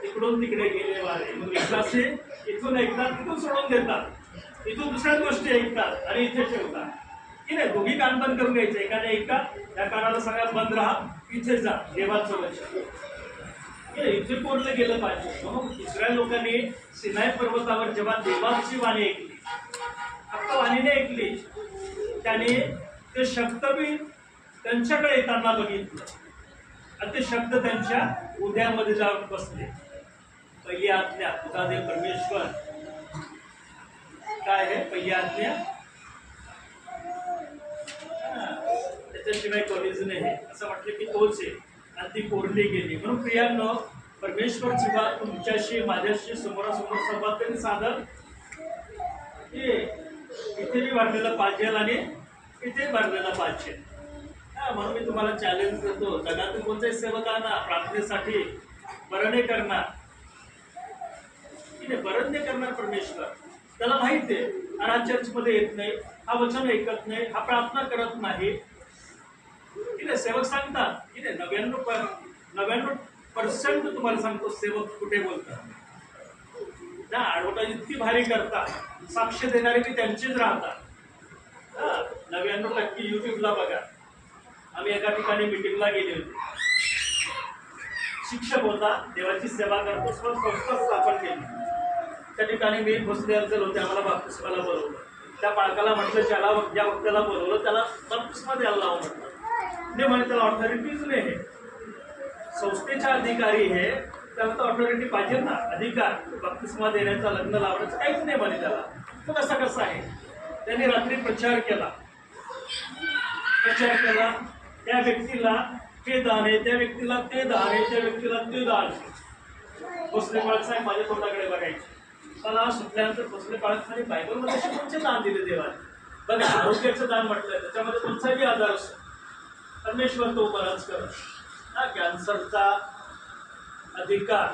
इकडून तिकडे गेले वारे. मग विश्वासे इथून ऐकतात, तिथून सोडून देतात, इथून दुसऱ्याच गोष्टी ऐकतात आणि इथे ठेवतात की नाही. दोघी कान बंद करून घ्यायचं. एकाने ऐका, त्या कानाला सगळ्यात बंद राहा, इथे जा देवाचं वचन. इथे पोरलं गेलं पाहिजे. मग इस्रायल लोकांनी सिनाई पर्वतावर जेव्हा देवाची वाणी ऐकली, फक्त वाणीने ऐकली, त्याने ते शब्द बी त्यांच्याकडे येताना बघितलं आणि ते शब्द त्यांच्या उद्यामध्ये जाऊन बसले. पहिली आज्ञा, तुझा देव परमेश्वर. काय आहे पहिली आज्ञा? त्याच्याशिवाय कोणीच नाही असं म्हटलं की तोच आहे. आणि ती कोरली गेली. म्हणून प्रियांनो, परमेश्वर जेव्हा तुमच्याशी माझ्याशी समोरासमोर संवाद कधी साधन इथे मी भरलेलं पाहिजे आणि इथे भरलेलं पाहिजे. म्हणून मी तुम्हाला चॅलेंज करतो, जगातील कोणत्याही सेवकांना प्रार्थनेसाठी बरं नाही करणार, बरं नाही करणार परमेश्वर. त्याला माहिती आहे हा चर्चमध्ये येत नाही, हा वचन ऐकत नाही, हा प्रार्थना करत नाही. सेवक सांगतात की 99 90% तुम्हाला सांगतो सेवक कुठे बोलतात ना, ऍडव्हर्टाईज इतकी भारी करतात, साक्ष देणारे की त्यांचेच राहतात. 99% युट्यूबला बघा. आम्ही एका ठिकाणी मिटिंगला गेले होते. शिक्षक होता, देवाची सेवा करतो, संस्था स्थापन केली. त्या ठिकाणी मी भोसले अंकल होते, आम्हाला बाप्तिस्माला बोलवलं. त्या बाळकाला म्हटलं ज्या वक्त्याला बोलवलं त्याला बाप्तिस्मा द्यायला लावं म्हटलं. नाही म्हणे त्याला ऑथॉरिटीच नाही आहे. संस्थेचा अधिकारी हे, त्याला तर ऑथॉरिटी पाहिजे ना, अधिकार बाप्तिस्मा देण्याचा, लग्न लावण्याचं काहीच नाही म्हणे त्याला. मग असं कसं आहे? त्यांनी रात्री प्रचार केला. त्या व्यक्तीला हे दान आहे, त्या व्यक्तीला ते दान आहे, त्या व्यक्तीला ते दान आहे. भोसले बाळासाहेब माझ्या तोंडाकडे बघायचे. मला सुटल्यानंतर भोसले बाळासाहेब बायबलमध्ये असे कोणते दान दिले देवाने? बघा, आरोग्याचं दान म्हटलं त्याच्यामध्ये कोणताही आजार असतो, परमेश्वर तो बराच करत. कॅन्सरचा अधिकार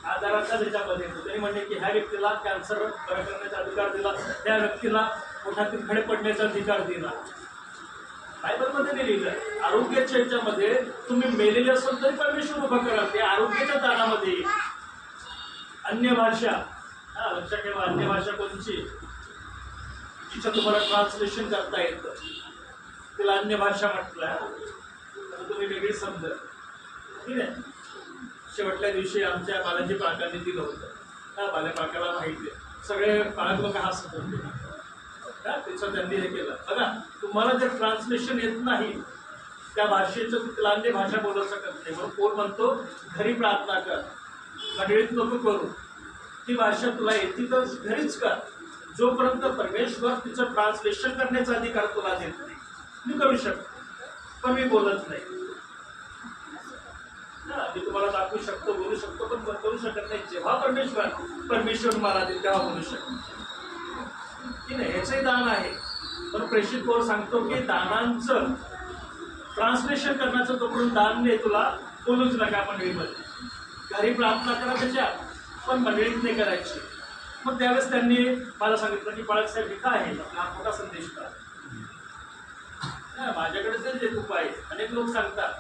आजाराचा त्याच्यामध्ये येतो. त्यांनी म्हणले की ह्या व्यक्तीला कॅन्सर बरं करण्याचा अधिकार दिला, त्या व्यक्तीला पोटातील खडे पडण्याचा अधिकार दिला. बायबलमध्ये नाही लिहिलं. आरोग्याच्या ह्याच्यामध्ये तुम्ही मेलेले असाल तरी परमेश्वर उभं करा, ते आरोग्याच्या दानामध्ये. अन्य भाषा, लक्षात ठेवा, अन्य भाषा कोणची? तिचं तुम्हाला ट्रान्सलेशन करता येतं, तिला अन्य भाषा म्हटलं, तुम्ही वेगळी समजा. ठीक आहे. शेवटल्या दिवशी आमच्या बालाजी पालकांनी दिलं होतं. बाल्या पालकाला माहिती आहे, सगळे पालक लोक हसत होते. त्याचं त्यांनी हे केलं. बघा, तुम्हाला जर ट्रान्सलेशन येत नाही त्या भाषेचं, तिला अन्य भाषा बोलू शकत नाही. म्हणून कोण म्हणतो घरी प्रार्थना कर, मंडळीत नको करू. ती भाषा तुला येते तर घरीच कर. जोपर्यंत परमेश्वर तिचं ट्रान्सलेशन करण्याचा अधिकार तुला देत नाही. मी करू शकतो पण मी बोलत नाही. मी तुम्हाला दाखवू शकतो, बोलू शकतो, पण करू शकत नाही. जेव्हा परमेश्वर मला देईल तेव्हा बोलू शकतो की नाही. ह्याचंही दान आहे. पण प्रेषित पौल सांगतो की दानांचं ट्रान्सलेशन करण्याचं तोपर्यंत दान नाही, तुला बोलूच नका मंडळीमध्ये. घरी प्रार्थना करा त्याच्यात, पण मंडळीत नाही करायची. मग त्यावेळेस त्यांनी मला सांगितलं की बाळासाहेब हे काय आहे, हा मोठा संदेश का? माझ्याकडेच एक उपाय. अनेक लोक सांगतात,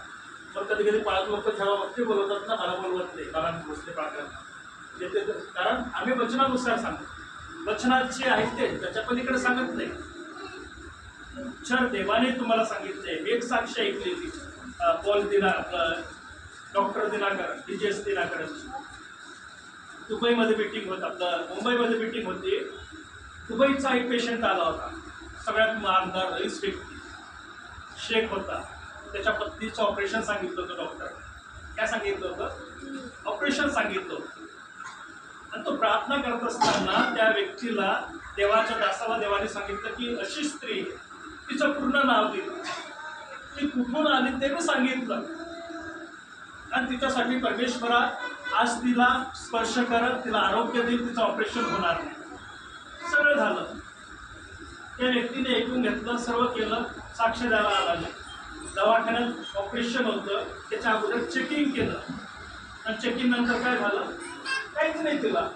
पण कधी कधी पाळक लोक जेव्हा वक्ते बोलवतात ना, मला बोलवत नाही, मला भोसले पाळकांना. कारण आम्ही वचनानुसार सांगतो, वचनाची आहे ते, त्याच्या पलीकडे सांगत नाही. क्षर देवाने तुम्हाला सांगितले. एक साक्ष ऐकली ती Paul doctor Dinakar, DJS Dinakar. दुबईमध्ये मीटिंग होत, आपलं मुंबईमध्ये मीटिंग होती. दुबईचा एक पेशंट आला होता, सगळ्यात मानदार रईस व्यक्ती, शेख होता. त्याच्या पत्नीचं ऑपरेशन सांगितलं होतं डॉक्टर. काय सांगितलं होतं? ऑपरेशन सांगितलं होतं. आणि तो प्रार्थना करत असताना त्या व्यक्तीला, देवाच्या दासाला देवाने सांगितलं की अशी स्त्री, तिचं पूर्ण नाव दिलं, ती कुठून आली ते मी सांगितलं, आणि तिच्यासाठी परमेश्वरा आज तिला स्पर्श करत, तिला आरोग्य देईल, तिचं ऑपरेशन होणार नाही. सगळं झालं. त्या व्यक्तीने ऐकून घेतलं, सर्व केलं, साक्ष द्यायला आला नाही. दवाखान्यात ऑपरेशन होतं, त्याच्या अगोदर चेकिंग केलं, आणि चेकिंग नंतर काय झालं? काहीच नाही तिला.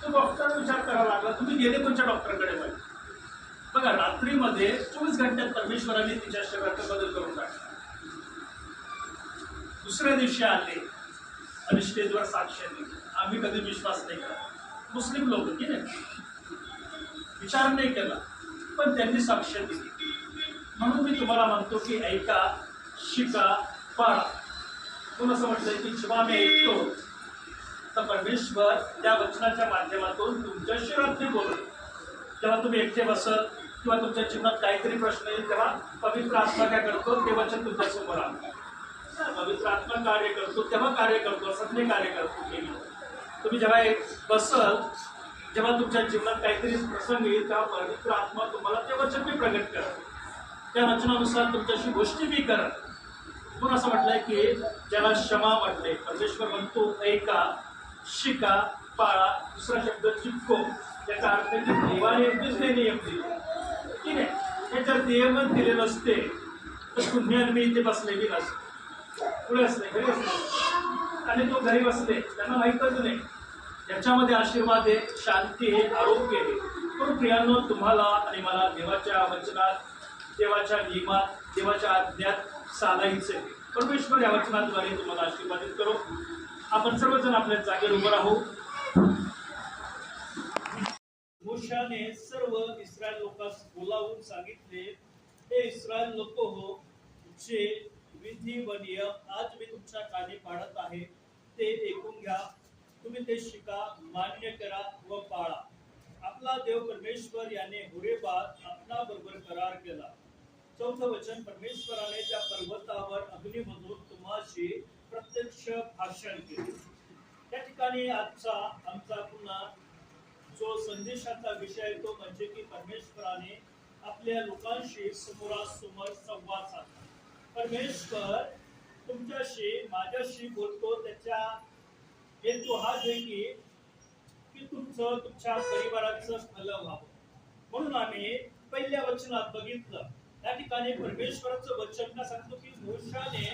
तो डॉक्टर विचार करावा लागला, तुम्ही गेले कोणत्या डॉक्टरकडे पाहिजे? बघा, रात्रीमध्ये 24 घंट्यात परमेश्वराने तिच्या शरीराचा बदल करून टाकला. दुसऱ्या दिवशी आले आणि स्टेजवर साक्ष दिली. आम्ही कधी विश्वास नाही केला, मुस्लिम लोक की नाही, विचार नाही केला, पण त्यांनी साक्ष दिली. म्हणून मी तुम्हाला म्हणतो की ऐका, शिका, पाळा. कोण असं म्हटलंय की जेव्हा मी ऐकतो तर परमेश्वर त्या वचनाच्या माध्यमातून तुमच्याशी रात्री बोलतो. जेव्हा तुम्ही एकटे बसत किंवा तुमच्या जीवनात काहीतरी प्रश्न येईल, तेव्हा पवित्र आत्मा काय करतो? ते वचन तुमच्यासमोर आणतो. पवित्र आत्मा कार्य करतो, तेव्हा कार्य करतो, असं नाही कार्य करतो. तुम्ही जेव्हा बसल, जेव्हा तुमच्या जीवनात काहीतरी प्रसंग येईल, तेव्हा पवित्र आत्मा तुम्हाला ते वचन मी प्रगट करा, त्या वचनानुसार तुमच्याशी गोष्टी बी करा. म्हणून असं म्हटलंय की ज्याला क्षमा म्हटले, परमेश्वर म्हणतो ऐका, शिका, पाळा. दुसरा शब्द चिपको, याचा अर्थ की देवाने नियम दिले की नाही. हे जर नियमच दिले नसते तर तुम्ही आणि मी इथे बसलेली नसते, पुढे असले, घरी असले. आणि तो घरी बसले, त्यांना माहीतच नाही. याच्यामध्ये आशीर्वाद आहे, शांती आहे, आरोग्य आहे. पण प्रियांनो, तुम्हाला आणि मला देवाच्या वचनात, देवाच्या नियमात, देवाच्या आज्ञात चालायचं आहे. परमेश्वर या वचनाद्वारे तुम्हाला आशीर्वादित करो. आपण सर्वजण आपल्या जागेवर उभं राहू. मोशाने सर्व इस्रायल लोकांस बोलावून सांगितले, हे इस्रायल लोक हो, जे विधी व नियम आज मी तुमच्या कानी पाडत आहे ते ऐकून घ्या. तुम्ही ते शिका, मान्य करा व पाळा. आपला देव परमेश्वर याने होरेबात आपणा बरोबर करार केला. चौथं वचन, परमेश्वराने त्या पर्वतावर अग्नीमधून तुम्हाशी प्रत्यक्ष भाषण केले. त्या ठिकाणी आमचा पुन्हा जो संदेशाचा विषय तो म्हणजे की परमेश्वराने आपल्या लोकांशी समोरासमोर संवाद साधला. परमेश्वर तुमच्याशी माझ्याशी बोलतो. त्याच्या हेतू हा आहे की तुमच्या परिवाराचं भलं व्हावं. म्हणून आम्ही पहिल्या वचनात बघितलं, त्या ठिकाणी परमेश्वराचं वचन का सांगतो की मोशाने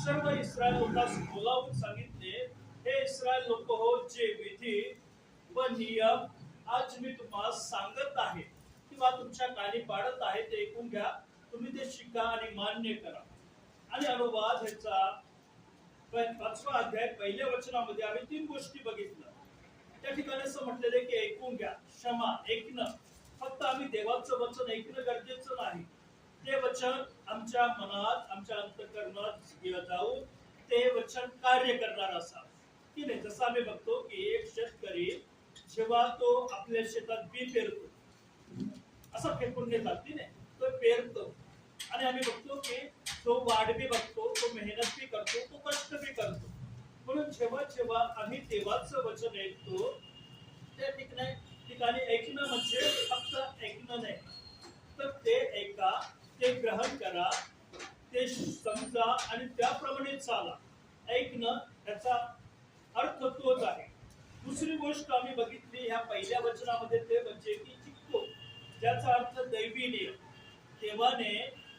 सर्व इस्रायल लोकांस बोलावून सांगितले, हे इस्रायल लोक हो, जे विधी व नियम आज मी तुम्हाला सांगत आहे किंवा तुमच्या कानी पाडत आहे ते ऐकून घ्या. तुम्ही ते शिका आणि मान्य करा. आणि अनुवाद ह्याचा 5वा अध्याय पहिल्या वचनामध्ये आम्ही 3 गोष्टी बघितल्या. त्या ठिकाणी असं म्हटलेलं की ऐकून घ्या, क्षमा, ऐकणं. फक्त आम्ही देवाचं वचन ऐकणं गरजेचं नाही, ते वचन आमच्या मनात, आमच्या अंतःकरणात जाऊन ते वचन कार्य करणार असावं की नाही. जसं आम्ही बघतो की एक शेतकरी जेव्हा तो आपल्या शेतात बी पेरतो, असं फेकून देतात की नाही, तो पेरतो आणि आम्ही बघतो की तो वाढ बी बघतो, तो मेहनत बी करतो, तो कष्ट बी करतो. म्हणून जेव्हा जेव्हा आम्ही देवाचं वचन ऐकतो त्या ठिकाणी ऐकणं म्हणजे फक्त ऐकणं नाही, तर ते ऐका, ते ग्रहण करा, ते समजा आणि त्याप्रमाणे चाला. ऐकणं याचा अर्थ तोच आहे. दुसरी गोष्ट आम्ही बघितली ह्या पहिल्या वचनामध्ये ते म्हणजे की चित्तो, ज्याचा अर्थ दैवी नियम. देवाने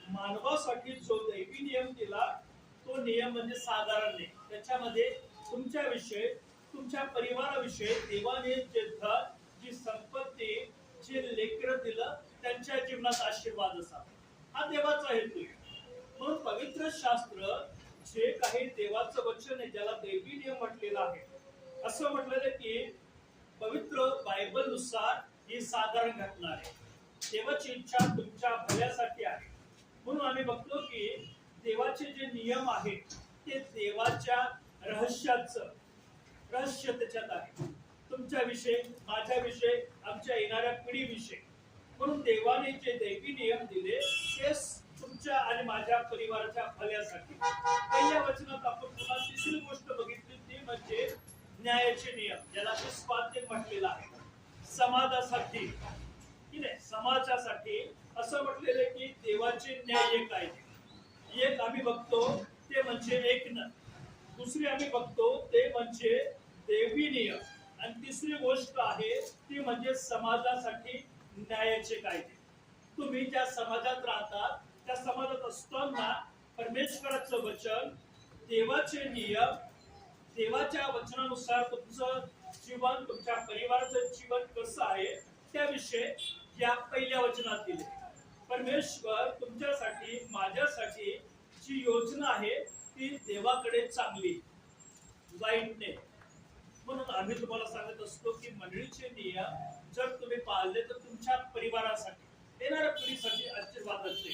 मानवासाठी जो दैवी नियम दिला तो नियम म्हणजे साधारण नाही. त्याच्यामध्ये तुमच्याविषयी, तुमच्या परिवाराविषयी देवाने जे धन, जी संपत्ती, जे लेकरं दिलं त्यांच्या जीवनात आशीर्वाद असावा, हा देवाचा हेतू आहे. म्हणून पवित्र शास्त्र जे काही देवाचं वचन आहे, ज्याला दैवी नियम म्हटलेला आहे, असं म्हटलेलं की पवित्र बायबल नुसार ही साधारण घटना आहे. देवाची इच्छा तुमच्या भल्यासाठी आहे. म्हणून आम्ही बघतो की देवाचे जे नियम आहेत ते देवाच्या रहस्य त्याच्यात आहे, तुमच्याविषयी, माझ्याविषयी, आमच्या येणाऱ्या पिढीविषयी. म्हणून देवाने जे दैवी नियम दिले ते तुमच्या आणि माझ्या परिवाराच्या भल्यासाठी. पहिल्या वचनात आपण पुन्हा तिसरी गोष्ट बघितली, ती म्हणजे न्यायाचे नियम, ज्याला स्वाध्याय म्हटलेला आहे. समाजासाठी की नाही, समाजासाठी असं म्हटलेलं की देवाचे न्याय कायदे. एक आम्ही बघतो ते म्हणजे ऐकणं, दुसरी आम्ही बघतो ते म्हणजे देवी नियम, आणि तिसरी गोष्ट आहे ती म्हणजे समाजासाठी न्यायाचे कायदे. तुम्ही ज्या समाजात राहतात त्या समाजात असताना परमेश्वराचं वचन, देवाचे नियम, देवाच्या वचनानुसार तुमचं जीवन, तुमच्या परिवाराचं जीवन कसं आहे त्याविषयी या पहिल्या वचनात दिले. परमेश्वर तुमच्यासाठी, माझ्यासाठी जी योजना आहे ती देवाकडे चांगली, वाईट नाही. म्हणून आम्ही तुम्हाला सांगत असतो की मंडळीचे नियम जर तुम्ही पाळले तर तुमच्या परिवारासाठी, येणाऱ्या पिढीसाठी आशीर्वादाचे.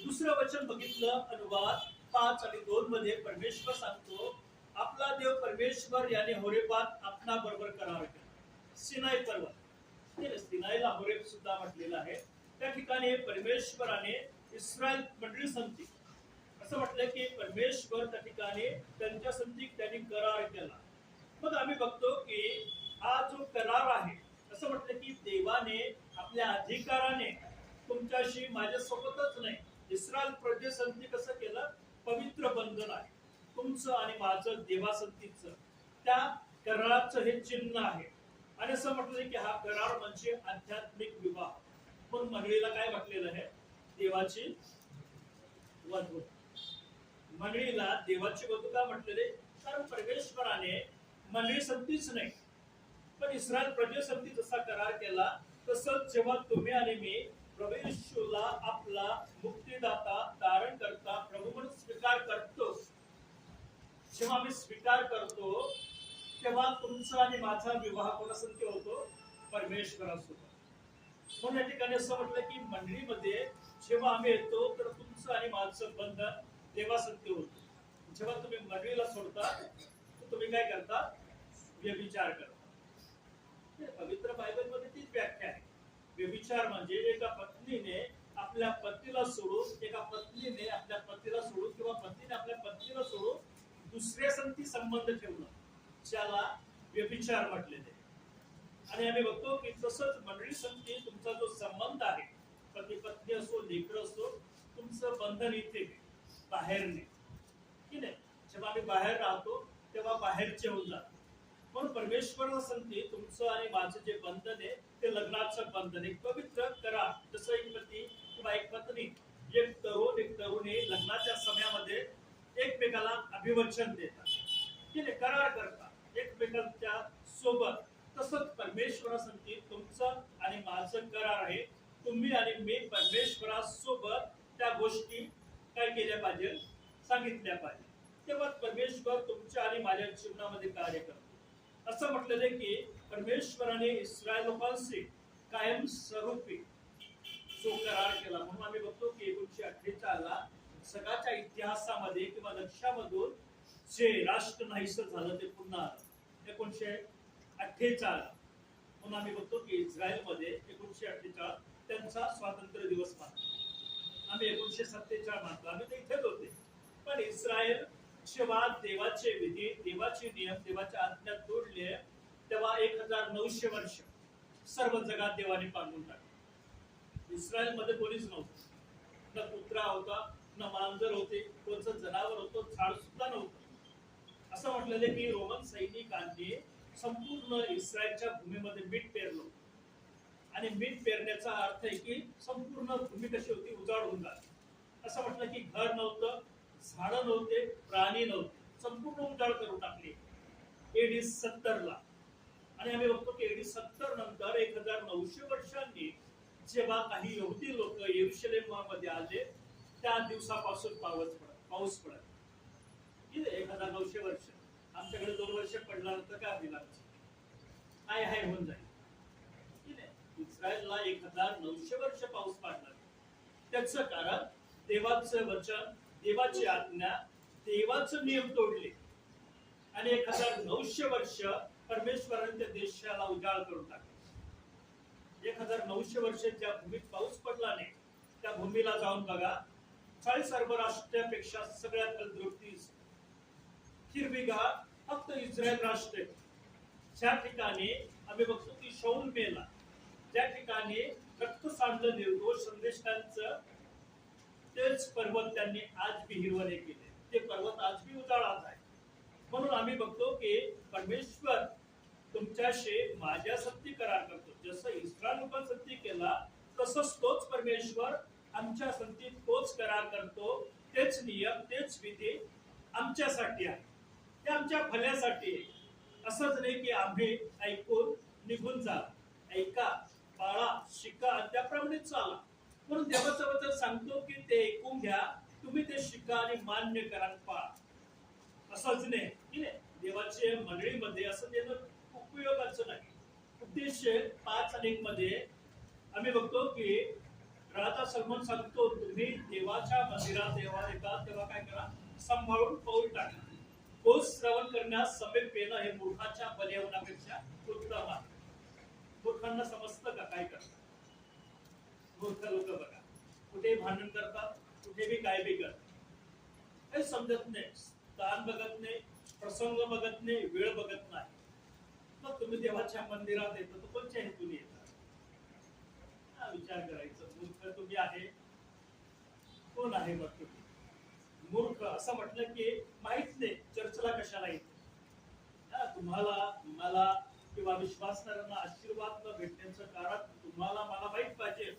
दुसरं वचन बघितलं अनुवाद 5 आणि 2 मध्ये परमेश्वर सांगतो, आपला देव परमेश्वर याने होरेबात आपणा बरोबर करार केला. सिनाई पर्वत, सिनाईला होरेब सुद्धा म्हटलेलं आहे. त्या ठिकाणी परमेश्वराने इस्रायल मंडळी संती असं म्हटलं की परमेश्वर त्या ठिकाणी त्यांच्या संती त्यांनी करार केला. मग आम्ही बघतो की हा जो करार आहे, असं म्हटलं की देवाने आपल्या अधिकाराने तुमच्याशी, माझ्यासोबतच नाही, इस्रायल प्रजेसंती कसं केलं, पवित्र बंधन आहे तुमचं आणि माझं देवासंतीचं. त्या कराराचं हे चिन्ह आहे. आणि असं म्हटलं की हा करार म्हणजे आध्यात्मिक विवाह. म्हणून मंडळीला काय म्हटलेलं आहे, देवाची वधू. मंडळीला देवाची वधू का म्हटलेले, कारण परमेश्वराने मंडळी संतीच नाही पण इस्रायल प्रजेसंती जसा करार केला, तसंच जेव्हा तुम्ही आणि मी प्रभू येशूला आपला मुक्तिदाता, धारण करता, प्रभू म्हणून स्वीकार करतो, जेव्हा आम्ही स्वीकार करतो तेव्हा तुमचा आणि माझा विवाह कोणासंग होतो? परमेश्वरासोबत. म्हणून या ठिकाणी असं म्हटलं की मंडळीमध्ये जेव्हा आम्ही येतो तर तुमचं आणि माझं बंधन देवासंग होतं. जेव्हा तुम्ही मंडळीला सोडता तर तुम्ही काय करता? व्यभिचार करता. पवित्र बायबलमध्ये तीच व्याख्या आहे. व्यभिचार म्हणजे एका पत्नीने आपल्या पतीला सोडून, एका पत्नीने आपल्या पतीला सोडून किंवा पत्नीने आपल्या पत्नीला सोडून दुसऱ्या संगती संबंध ठेवणं, ज्याला व्यभिचार म्हटलेले. आणि आम्ही बघतो की तसंच मंडळी संगती तुमचा जो संबंध आहे, पती पत्नी असो, लेकर असो, तुमचं बंधन इथे बाहेर नाही की नाही. जेव्हा आम्ही बाहेर राहतो तेव्हा बाहेरचे होऊन जातो. म्हणून परमेश्वराला सांगते तुमचं आणि माझं जे बंधन आहे ते लग्नाचं बंधन, एक पवित्र करा. जसं एक पती किंवा एक पत्नी, एक तरुण एक तरुणी लग्नाच्या समयामध्ये एकमेकाला अभिवचन देतात की नाही, करार करतात एकमेकांच्या सोबत. तसंच परमेश्वरासाठी तुमचं आणि माझं करार आहे. तुम्ही आणि मी परमेश्वरासोबत त्या गोष्टी काय केल्या पाहिजे? सांगितल्या पाहिजे. तेव्हा परमेश्वर तुमच्या आणि माझ्या जीवनामध्ये कार्य करतो. असं म्हटलेलं आहे की परमेश्वराने इस्रायल लोकांशी कायमस्वरूपी जो करार केला. म्हणून आम्ही बघतो की 1948 ला सगळ्याच्या इतिहासामध्ये किंवा लक्षामधून जे राष्ट्र नाहीसं झालं ते पुन्हा 1948. म्हणून आम्ही बघतो की इस्रायलमध्ये 1948 त्यांचा स्वातंत्र्य दिवस मानतो. आम्ही 1947 मानतो. आम्ही ते इथेच होते. पण इस्रायल जेव्हा देवाचे विधी, देवाचे नियम, देवाच्या आज्ञा तोडले तेव्हा 1900 वर्ष सर्व जगात देवाने पांगून टाकले. इस्रायल मध्ये कोणीच नव्हतं. न कुत्रा होता, न मांजर होते, कोणचं जनावर होतं, झाड सुद्धा नव्हतं. असं म्हटलेलं की रोमन सैनिकांनी संपूर्ण इस्रायलच्या भूमीमध्ये मीठ पेरलं. आणि मीठ पेरण्याचा अर्थ आहे की संपूर्ण भूमी कशी होती? उजाड होऊन जाते. असं म्हटलं की घर नव्हतं, झाडं नव्हते, प्राणी नव्हते, संपूर्ण उजाड करून टाकली AD 70 ला. आणि आम्ही बघतो की AD 70 नंतर 1900 वर्षांनी जेव्हा काही यहुदी लोक यरुशलेममध्ये आले त्या दिवसापासून पाऊस पडत. 1900 वर्ष. आमच्याकडे 2 वर्ष पडला तर काय होईल? काय हाय होऊन जाईल. इस्रायलला 1900 वर्ष पाऊस पडला. त्याचं कारण देवाचं वचन, देवाची आज्ञा, देवाचे नियम तोडले. आणि 1900 वर्ष परमेश्वराने त्या देशाला उजाड करून टाकले. 1900 वर्ष ज्या भूमीत पाऊस पडला नाही त्या भूमीला जाऊन बघा. 40 अरब राष्ट्रापेक्षा सगळ्यात फलद्रुपती हिरवीगार फक्त इस्रायल राष्ट्र. ज्या ठिकाणी आम्ही बघतो की शौल मेला, ज्या ठिकाणी रक्त सांडलं निर्दोष संदेशांचं, तेच पर्वत त्यांनी आज बी हिरवणे केले. ते पर्वत आज बी उजाळात आहे. म्हणून आम्ही बघतो की परमेश्वर तुमच्याशी माझ्यासाठी करार करतो. जसं इस्रायल लोकांसाठी केला तसंच तोच परमेश्वर आमच्या संगतीत तोच करार करतो. तेच नियम, तेच विधी आमच्यासाठी आहे, ते आमच्या भल्यासाठी आहे. असंच नाही की आम्ही ऐकून निघून जा. ऐका, पाळा, शिका, त्याप्रमाणे चाला. म्हणून देवाचं वचन सांगतो की ते ऐकून घ्या, तुम्ही ते शिका आणि मान्य करा, पाळा. असंच नाही की नाही. देवाचे मंडळीमध्ये असं देणं उपयोगाचं नाही. उद्देश 5 आणि 1 मध्ये आम्ही बघतो की राजा सलमान सांगतो तुम्ही देवाच्या मंदिरात येता तेव्हा काय करा? सांभाळून पाऊल टाका. तोच श्रवण करण्यास समेट पेनं हे मूर्खाच्या बली होण्यापेक्षा उत्तम आहे. मूर्खांना समजतं का काय करतात? मूर्ख लोक बघा, कुठे भांडण करतात, कुठे बी काय बी करतात, काही समजत नाही. स्थान बघत नाही, प्रसंग बघत नाही, वेळ बघत नाही. मग तुम्ही देवाच्या मंदिरात येतो तर कोणत्या हेतून येतात? विचार करायचं. मूर्ख तुम्ही आहे, कोण आहे मग तुम्ही? मूर्ख असं म्हटलं की माहित नाही चर्चला कशाला येते. तुम्हाला, मला किंवा विश्वासणाऱ्यांना आशीर्वाद न भेटण्याचं कारण तुम्हाला मला माहित पाहिजे.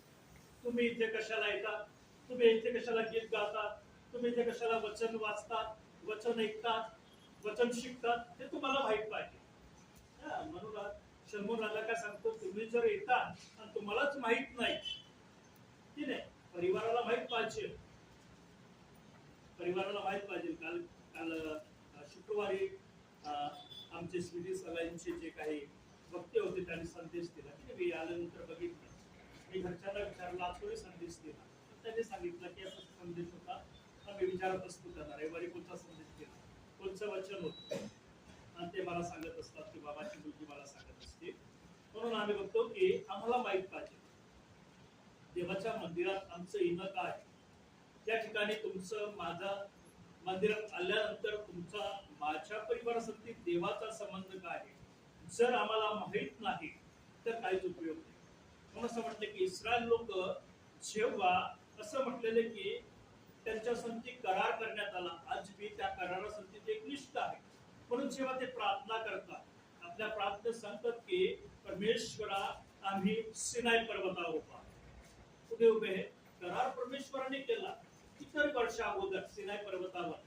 तुम्ही इथे कशाला येतात, तुम्ही इथे कशाला गीत गातात, तुम्ही इथे कशाला वचन वाचतात, वचन ऐकतात, वचन शिकतात, हे तुम्हाला माहित पाहिजे. म्हणून शंभू राजा काय सांगतो, तुम्ही जर येतात आणि तुम्हालाच माहित नाही की नाही, परिवाराला माहित पाहिजे. परिवाराला माहित पाहिजे. काल शुक्रवार आमचे स्वीटी सगळ्यांचे जे काही वक्ते होते त्यांनी संदेश दिला की मी आल्यानंतर बघितलं, मी घरच्यांना विचारला थोडी संदेश दिला, तर त्यांनी सांगितलं की असा संदेश होता. मी विचारत असतो त्यांना रविवारी कोणता संदेश दिला, कोणचं वचन होतं, आणि ते मला सांगत असतात की बाबाची मुलगी मला सांगत असते. म्हणून आम्ही बघतो की आम्हाला माहित पाहिजे देवाच्या मंदिरात आमचं येणं काय, त्या ठिकाणी तुमचं माझं मंदिरात आल्यानंतर तुमचा माझ्या परिवारासाठी देवाचा संबंध काय आहे, जर आम्हाला माहित नाही तर काहीच उपयोग नाही. म्हणून असं म्हटलं की इस्रायल लोक जेव्हा असं म्हटलेले की त्यांच्या संगती करार करण्यात आला, आज मी त्या करारासाठी एक निष्ठा आहे. म्हणून जेव्हा ते प्रार्थना करतात आपल्या प्रार्थनेत सांगतात की परमेश्वरा आम्ही सिनाई पर्वतावर उभे उभे करार परमेश्वराने केला इतर वर्षा अगोदर सिनाई पर्वतावर,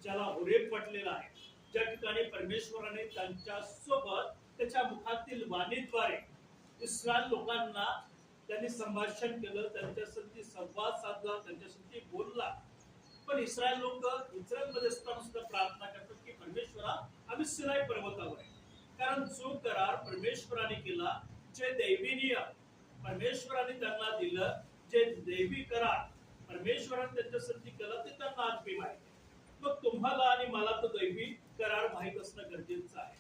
ज्याला होरेब म्हटलेला आहे, ज्या ठिकाणी परमेश्वराने त्यांच्या सोबत त्याच्या मुखातील वाणीद्वारे इस्रायल लोकांना त्यांनी संभाषण केलं, त्यांच्यासाठी संवाद साधला, त्यांच्यासाठी बोलला. पण इस्रायल लोक इस्रायलमध्ये असताना सुद्धा प्रार्थना करतात की परमेश्वरा आम्ही सिनाई पर्वतावर आहे. कारण जो करार परमेश्वराने केला, जे दैवी नियम परमेश्वराने त्यांना दिलं, जे दैवी करार परमेश्वराने त्यांच्यासाठी केलं, ते त्यांना आज मी माहिती आहे. मग तुम्हाला आणि मला तर दैवी करार माहित असणं गरजेचं आहे.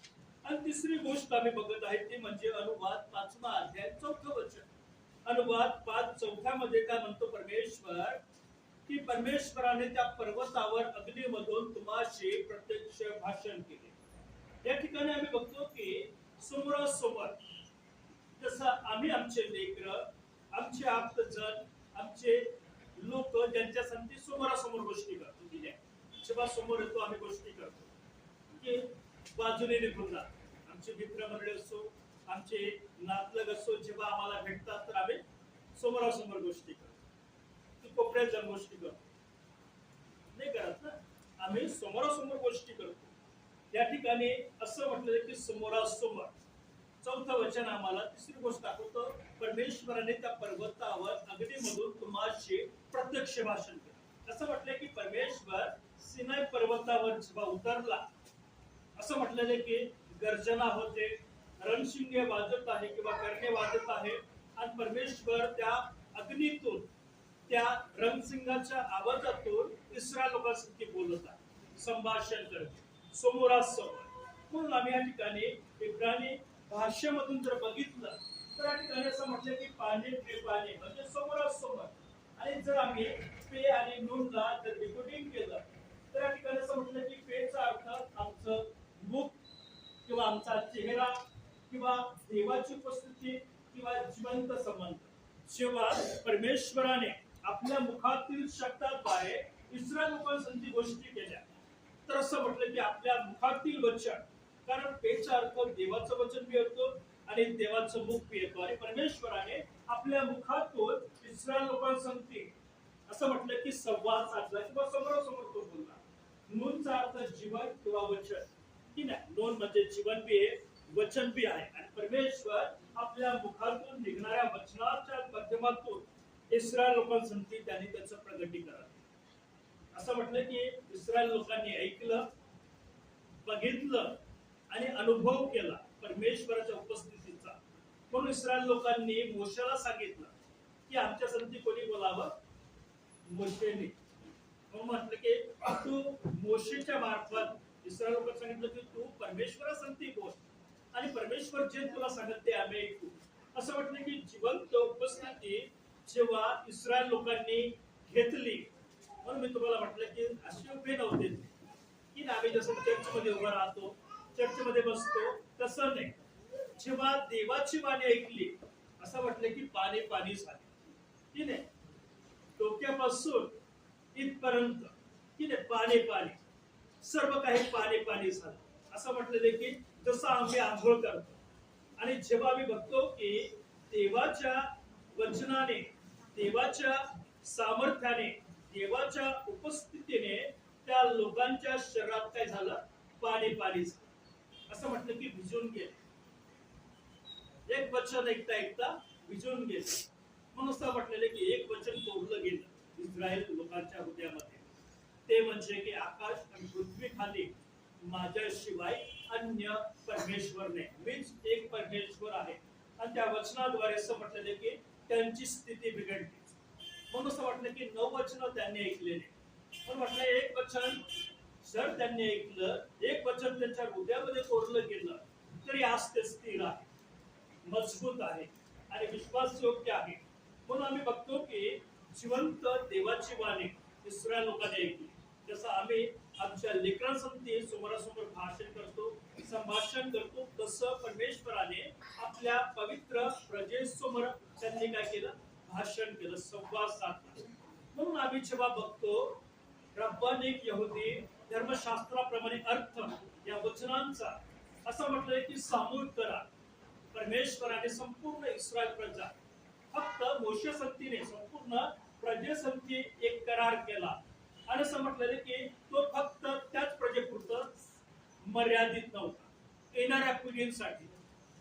आणि तिसरी गोष्ट आम्ही बघत आहे ती म्हणजे अनुवाद 5 अध्याय 4 वचन. अनुवाद 5:4 काय म्हणतो परमेश्वर की परमेश्वराने त्या पर्वतावर अग्नीमधून तुम्हाशी प्रत्यक्ष भाषण केले. या ठिकाणी आम्ही बघतो की समोरासमोर जसं आम्ही आमचे लेकर, आमचे आप्तजन, आमचे लोक ज्यांच्यासाठी समोरासमोर गोष्टी करतो, जेव्हा समोर येतो आम्ही गोष्टी करतो की बाजूने निघून जातो. आमचे मित्रमंडळी असो, आमचे नातलग असो, जेव्हा आम्हाला भेटतात तर आम्ही समोरासमोर गोष्टी करतो. की कोपऱ्यात जाऊन गोष्टी करतो नाही करत ना, आम्ही समोरासमोर गोष्टी करतो. त्या ठिकाणी असं म्हटलं की समोरासमोर 4 वचन आम्हाला तिसरी गोष्ट दाखवतो, परमेश्वराने त्या पर्वतावर अग्नीमधून तुम्हाशी प्रत्यक्ष भाषण केलं. असं म्हटलं की परमेश्वर सिनाई पर्वतावर जेव्हा उतरला, असं म्हटलेलं की गर्जना होते, रणशिंगे वाजत आहे किंवा कर्णे वाजत आहे, आणि परमेश्वर त्या अग्नीतून त्या रणसिंगाच्या आवाजातून इस्रायल लोकांसाठी बोलत आहे, संभाषण करते समोरासमोर. म्हणून आम्ही या ठिकाणी इब्रानी भाषेमधून जर बघितलं तर या ठिकाणी असं म्हटलं की पाणी पे पाणी म्हणजे समोरासमोर. आणि जर आम्ही पे आणि नूनला जर डिकोडिंग केलं तर या ठिकाणी असं म्हटलं की पेचा अर्थ आमचं मुख किंवा आमचा चेहरा किंवा देवाची उपस्थिती किंवा जिवंत संबंध. जेव्हा परमेश्वराने आपल्या मुखातील शब्दाद्वारे इस्रायल लोकांसाठी गोष्टी केल्या तर असं म्हटलं की आपल्या मुखातील वचन, कारण पेचा अर्थ देवाचं वचन बी येतो आणि देवाचं मुख बी येतो, आणि परमेश्वराने आपल्या मुखातून इस्रायल लोकांसाठी असं म्हटलं की संवाद साधला किंवा समोरासमोर तो बोलला. नूनचा अर्थ जीवन किंवा वचन की नाही, नोन म्हणजे जीवन बी आहे, वचन बी आहे, आणि परमेश्वर आपल्या मुखातून निघणाऱ्या वचनाच्या माध्यमातून इस्रायल लोकांसाठी त्यांनी त्याचं प्रगटीकरण. असं म्हटलं की इस्रायल लोकांनी ऐकलं, बघितलं आणि अनुभव केला परमेश्वराच्या उपस्थितीचा. म्हणून इस्रायल लोकांनी मोशेला सांगितलं की आमच्या संधी कोणी बोलावं, मोशेने. म्हणून म्हटलं की तू मोशेच्या मार्फत इस्रायल लोकांना सांगितलं की तू परमेश्वरासंती बोल आणि परमेश्वर जे तुला सांगत ते आम्ही ऐकू. असं म्हटलं की जिवंत उपस्थिती जेव्हा इस्रायल लोकांनी घेतली, म्हणून मी तुम्हाला म्हटलं की असे उभे नव्हते की आम्ही जसं चर्चमध्ये उभं राहतो, चर्चमध्ये बसतो तसं नाही. जेव्हा देवाची वाणी ऐकली असं म्हटलं की पाणी पाणी झाले की नाही, डोक्यापासून इथपर्यंत की नाही पाणी पाणी, सर्व काही पाणी पाणी झालं. असं म्हटलेलं की जसं आम्ही आंघोळ करतो, आणि जेव्हा आम्ही बघतो की देवाच्या वचनाने, देवाच्या सामर्थ्याने, देवाच्या उपस्थितीने त्या लोकांच्या शरीरात काय झालं, पाणी पाणी झालं. असं म्हटलं की भिजून गेले, एक वचन ऐकता ऐकता भिजून गेले. म्हणून असं म्हटलेलं की एक वचन कोरलं गेलं इस्रायल लोकांच्या हृदयामध्ये, ते म्हणजे की आकाश आणि पृथ्वी खाली माझ्याशिवाय अन्य परमेश्वर नाही, मीच एक परमेश्वर आहे. आणि त्या वचनाद्वारे असं म्हटलेलं की त्यांची स्थिती बिघडली. म्हणून असं वाटलं की 9 वचन त्यांनी ऐकलेले, पण म्हटलं एक वचन जर त्यांनी ऐकलं, एक वचन त्यांच्या हृदयामध्ये कोरलं गेलं, तरी आज ते स्थिर आहे, मजबूत आहे आणि विश्वासयोग्य आहे. म्हणून आम्ही बघतो की जिवंत देवाची वाणी इस्रायल लोकांनी ऐकली. जसं आम्ही आमच्या लेकरांसमोर समोरासमोर भाषण करतो, संभाषण करतो, तसं परमेश्वराने आपल्या पवित्र प्रजेसमोर त्यांनी काय केलं, भाषण केलं, संवाद साधला. म्हणून आम्ही जेव्हा बघतो रब्बानिक यहुदी धर्मशास्त्राप्रमाणे अर्थ या वचनांचा असं म्हटलंय की सामूहिक करा. परमेश्वराने संपूर्ण इस्रायल प्रजा, फक्त मोशे संतीने संपूर्ण प्रजेसंती एक करार केला आणि असं म्हटलेलं की तो फक्त त्याच प्रजेपुरतं मर्यादित नव्हता. येणाऱ्या पिढींसाठी,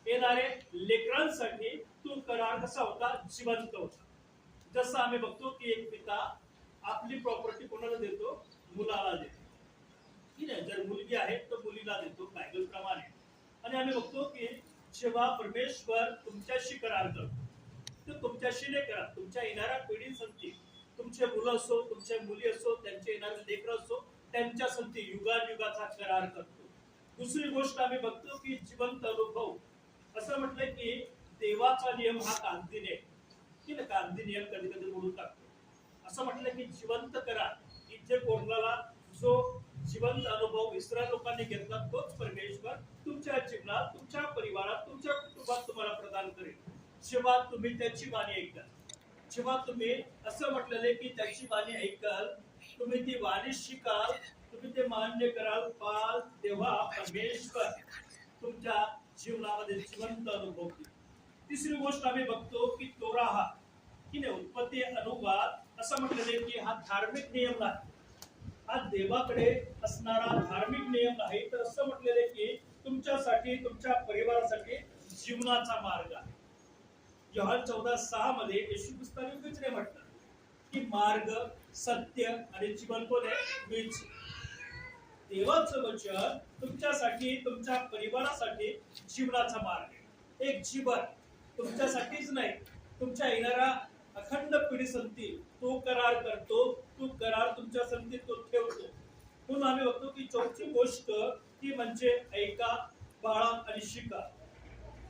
येणाऱ्या लेकरांसाठी तो करार कसा होता, जिवंत होता. जसं आम्ही बघतो की एक पिता आपली प्रॉपर्टी कोणाला देतो, मुलाला देतो की नाही. जर मुलगी आहे तर मुलीला देतो बायबल प्रमाणे. आणि आम्ही बघतो की जेव्हा परमेश्वर तुमच्याशी करार करतो, तर तुमच्याशी नाही करा, तुमच्या येणाऱ्या पिढींसाठी, तुमचे मुलं असो, तुमच्या मुली असो, त्यांचे येणारे लेकर असो, त्यांच्यासाठी युगायुगाचा करार करतो. दुसरी गोष्ट आम्ही बघतो की जिवंत अनुभव. असं म्हटलंय की देवाचा नियम हा कागदी नियम की ना, कागदी नियम कधी कधी मोडून टाकतो. असं म्हटलं की जिवंत करा, इथे कोरलेला जो जिवंत अनुभव इस्रायल लोकांनी घेतला, तोच परमेश्वर तुमच्या जीवनात, तुमच्या परिवारात, तुमच्या कुटुंबात तुम्हाला प्रदान करेल. जेव्हा तुम्ही त्याची वाणी ऐकाल, जेव्हा तुम्ही असं म्हटलेले की त्याची वाणी ऐकाल, तुम्ही ती वाणी शिकाल, तुम्ही ते मान्य कराल, पाल, तेव्हा परमेश्वर तुमच्या जीवनामध्ये जिवंत अनुभव देईल. तिसरी गोष्ट आम्ही बघतो की तोरा हा की नाही, उत्पत्ती अनुवाद असं म्हटलेले की हा धार्मिक नियम नाही, हा देवाकडे असणारा धार्मिक नियम नाही, तर असं म्हटलेले की तुमच्यासाठी, तुमच्या परिवारासाठी जीवनाचा मार्ग आहे. योहान 14:6 मध्ये येशू ख्रिस्ताने म्हटलं की मार्ग, सत्य आणि जीवन कोण आहे, मीच. देवाचं वचन तुमच्यासाठी, तुमच्या परिवारासाठी जीवनाचा मार्ग आहे. एक जीवन तुमच्यासाठीच नाही, तुमच्या येणाऱ्या अखंड पिढीसाठी तो करार करतो, तो करार तुमच्या संगती तो ठेवतो. म्हणून आम्ही बघतो की चौथी गोष्ट ती म्हणजे ऐका, पाळा आणि शिका.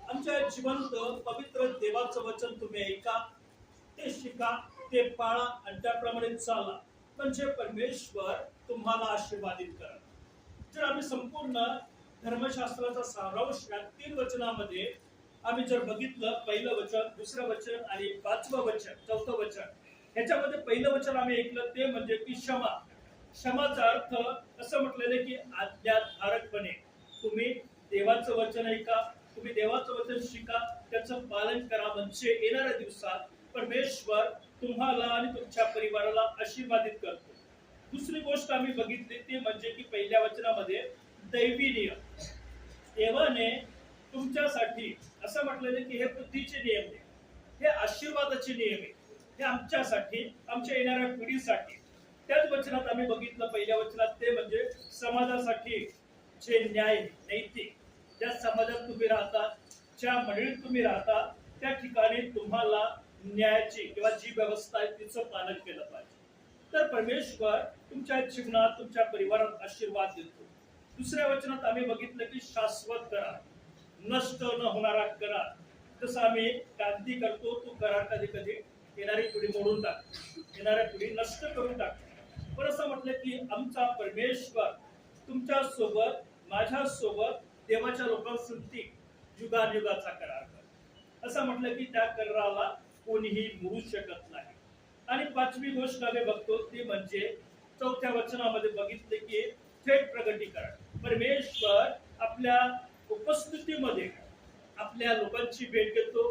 आमच्या जिवंत पवित्र देवाचं वचन तुम्ही ऐका, ते शिका, ते पाळा आणि त्याप्रमाणे चाला, म्हणजे परमेश्वर तुम्हाला आशीर्वादित करा. जर आम्ही संपूर्ण धर्मशास्त्राचा सारांश या 3 वचनामध्ये आम्ही जर बघितलं, पहिलं वचन, दुसरं वचन आणि 5वं वचन, 4थं वचन, ह्याच्यामध्ये पहिलं वचन आम्ही ऐकलं ते म्हणजे की क्षमा. क्षमाचा अर्थ असं म्हटलेलं की आज्ञाधारकपणे तुम्ही देवाचं वचन ऐका, तुम्ही देवाचं वचन शिका, त्याचं पालन करा, म्हणजे येणाऱ्या दिवसात परमेश्वर तुम्हाला आणि तुमच्या परिवाराला आशीर्वादित करतो. दुसरी गोष्ट आम्ही बघितली ती म्हणजे की पहिल्या वचनामध्ये दैवी नियम. देवाने तुमच्यासाठी असं म्हटलेलं की हे बुद्धीचे नियम आहे, हे आशीर्वादाचे नियम आहे, हे आमच्यासाठी, आमच्या येणाऱ्या पिढीसाठी. त्याच वचनात आम्ही बघितलं पहिल्या वचनात ते म्हणजे समाजासाठी जे न्याय, नैतिक, ज्या समाजात तुम्ही राहता, ज्या मंडळीत तुम्ही राहता, त्या ठिकाणी तुम्हाला न्यायाची किंवा जी व्यवस्था आहे तिचं पालन केलं पाहिजे. तर परमेश्वर तुमच्या जीवनात, तुमच्या परिवारात आशीर्वाद देतो. दुसऱ्या वचनात आम्ही बघितलं की शाश्वत करार, नष्ट न होणारा करार. जसं आम्ही क्रांती करतो, तो करार कधी कधी येणारी पिढी मोडून टाकतो, येणाऱ्या पिढी नष्ट करून टाकतो. पण असं म्हटलं की आमचा परमेश्वर तुमच्या सोबत, माझ्या सोबत, देवाच्या लोकांसाठी युगायुगाचा करार करतो. असं म्हटलं की त्या कराराला कोणीही मोडू शकत नाही. आणि 5वी गोष्ट आम्ही बघतो ती म्हणजे 4थ्या वचनामध्ये बघितले की थेट प्रगटीकरण. परमेश्वर आपल्या उपस्थितीमध्ये आपल्या लोकांची भेट घेतो,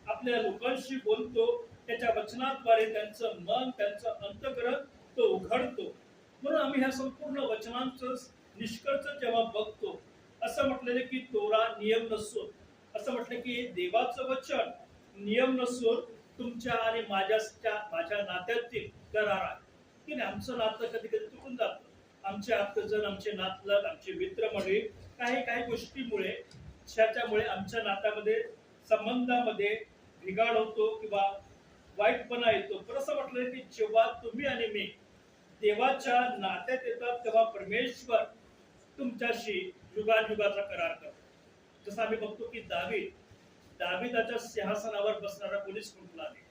आपल्या लोकांशी बोलतो, त्याच्या वचनाद्वारे त्यांचं मन, त्यांचं अंतःकरण तो उघडतो. म्हणून आम्ही ह्या संपूर्ण वचनांचं निष्कर्ष जेव्हा बघतो, असं म्हटलेलं की तोरा नियम नसून, असं म्हटलं की देवाचं वचन नियम नसून तुमच्या आणि माझ्या नात्यातील करार आहे की नाही. आमचं नातं कधी कधी चुकून जातं, आमचे आप्तजन, आमचे नातलग, आमचे मित्रमंडळी काही काही गोष्टीमुळे त्याच्यामुळे आमच्या नात्यामध्ये संबंधामध्ये बिघाड होतो किंवा वाईटपणा येतो. पण असं म्हटलं की जेव्हा तुम्ही आणि मी देवाच्या नात्यात येतात तेव्हा परमेश्वर तुमच्याशी युगायुगाचा करार करतो. जसं आम्ही बघतो की दाविदाच्या सिंहासनावर बसणारा पोलीस कुठला आहे.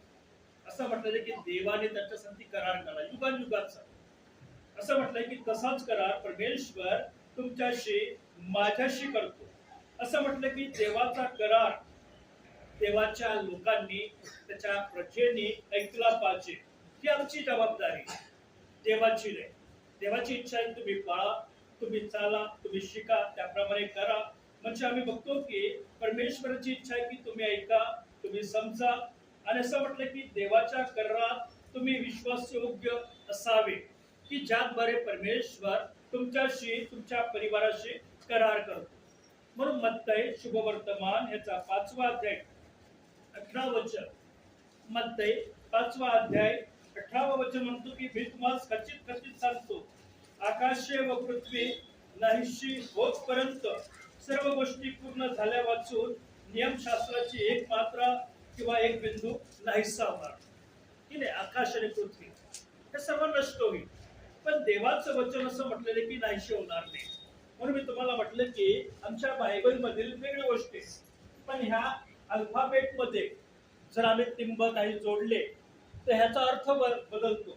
असं म्हटलं की देवाने त्याच्यासाठी करार केला युगायुगाचा. असं म्हटलंय की तसाच करार परमेश्वर तुमच्याशी माझ्याशी करतो. असं म्हटलं की देवाचा करार देवाच्या लोकांनी त्याच्या प्रजेने ऐकला पाहिजे. ही आमची जबाबदारी देवाची नाही. देवाची इच्छा आहे तुम्ही पाळा, तुम्ही चाला, तुम्ही शिका, त्याप्रमाणे करा. म्हणजे आम्ही बघतो की परमेश्वराची इच्छा आहे की तुम्ही ऐका, तुम्ही समजा. आणि असं म्हटलं की देवाच्या करारात तुम्ही विश्वासयोग्य असावे की ज्याद्वारे परमेश्वर तुमच्याशी तुमच्या परिवाराशी करार करतो. म्हणून मत्तई शुभवर्तमान याचा 5वा अध्याय 18 वचन, मत्तई 5वा अध्याय 18 वचन म्हणतो की मी तुम्हाला खचित खचित सांगतो, आकाशे व पृथ्वी नाहीशी होतपर्यंत सर्व गोष्टी पूर्ण झाल्या वाचून नियमशास्त्राची एक मात्रा किंवा एक बिंदू नाहीसा होणार. की नाही, आकाश आणि पृथ्वी हे सर्व नष्ट होईल, पण देवाचं वचन असं म्हटलेलं की नाहीशी होणार नाही. म्हणून मी तुम्हाला म्हटलं की आमच्या बायबल मधील वेगळ्या गोष्टी, पण ह्या अल्फाबेट मध्ये जर आम्ही टिंब काही जोडले तर ह्याचा अर्थ बदलतो.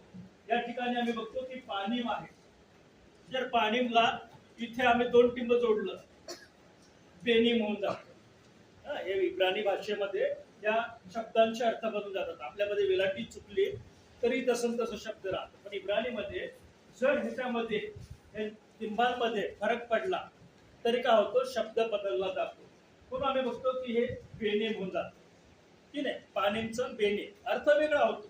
या ठिकाणी आम्ही बघतो की पाणीम आहे. जर पाणीमला इथे आम्ही 2 टिंब जोडलं बेनिम होऊन जातं. हे इब्राणी भाषेमध्ये या शब्दांचे अर्थ बदलून जातात. आपल्यामध्ये वेलाटी चुकली तरी तसं शब्द राहतो, पण इब्राणीमध्ये जर ह्याच्यामध्ये टिंबांमध्ये फरक पडला तरी काय होतो, शब्द बदलला जातो. म्हणून आम्ही बघतो की हे बेनिम होऊन जातं की नाही. पाणीमचं बेनिम अर्थ वेगळा होतो.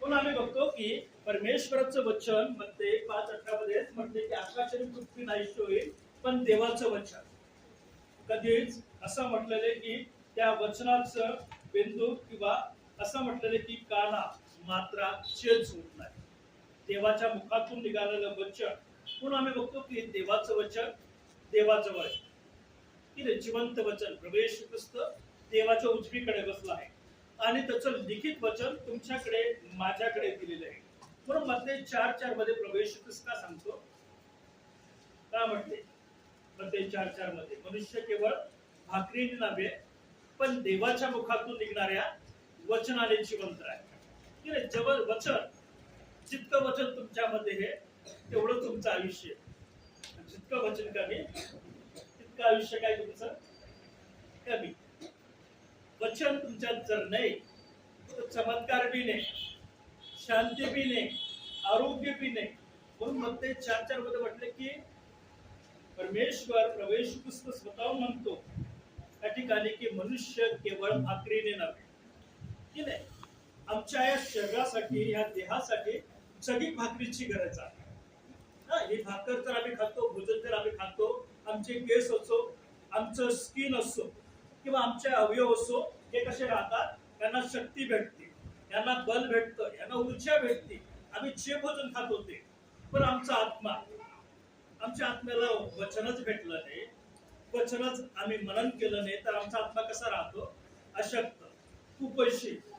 म्हणून आम्ही बघतो की परमेश्वराचं वचन मध्ये 5:18 मध्ये म्हटले की आकाश आणि पृथ्वी नाहीशी होईल, पण देवाचं वचन कधीच असं म्हटलेलं की त्या वचनाचं बिंदू किंवा असं म्हटलेलं की काना मात्रा चेंज होत नाही. देवाच्या मुखातून निघालेलं वचन. म्हणून आम्ही बघतो की देवाचं वचन देवाजवळ आहे की जिवंत वचन. प्रवेश ख्रिस्त देवाच्या उजवीकडे बसला आहे आणि त्याचं लिखित वचन तुमच्याकडे माझ्याकडे दिलेलं आहे. म्हणून मत्तई 4:4 मध्ये प्रवेश ख्रिस्त का सांगतो, का म्हणते मत्तई 4:4 मध्ये, मनुष्य केवळ भाकरीने नव्हे पण देवाच्या मुखातून निघणाऱ्या वचनाने जिवंत आहे. जवळ वचन, जितकं वचन तुमच्यामध्ये हे तेवढं तुमचं आयुष्य. जितकं वचन कमी तितकं आयुष्य काय तुमचं कमी. वचन तुमच्यात जर नाही तर चमत्कार बी नाही, शांती बी नाही, आरोग्य बी नाही. म्हणून मत्तई 4:4 मध्ये म्हटले की परमेश्वर प्रवेश ख्रिस्त स्वतःहून म्हणतो त्या ठिकाणी की मनुष्य केवळ भाकरीने नव्हे की नाही. आमच्या या शरीरासाठी, या देहासाठी सगळी भाकरीची गरज आहे. ही भाकर जर आम्ही खातो, भोजन जर आम्ही खातो, आमचे केस असो, आमचं स्किन असो किंवा आमचे अवयव असो, हे कसे राहतात, त्यांना शक्ती भेटते, यांना बल भेटतं, यांना ऊर्जा भेटते. आम्ही जे भोजन खात होते. पण आमचा आत्मा, आमच्या आत्म्याला वचनच भेटलं नाही, वचनच आम्ही मनन केलं नाही, तर आमचा आत्मा कसा राहतो, अशक्त, कुपोषित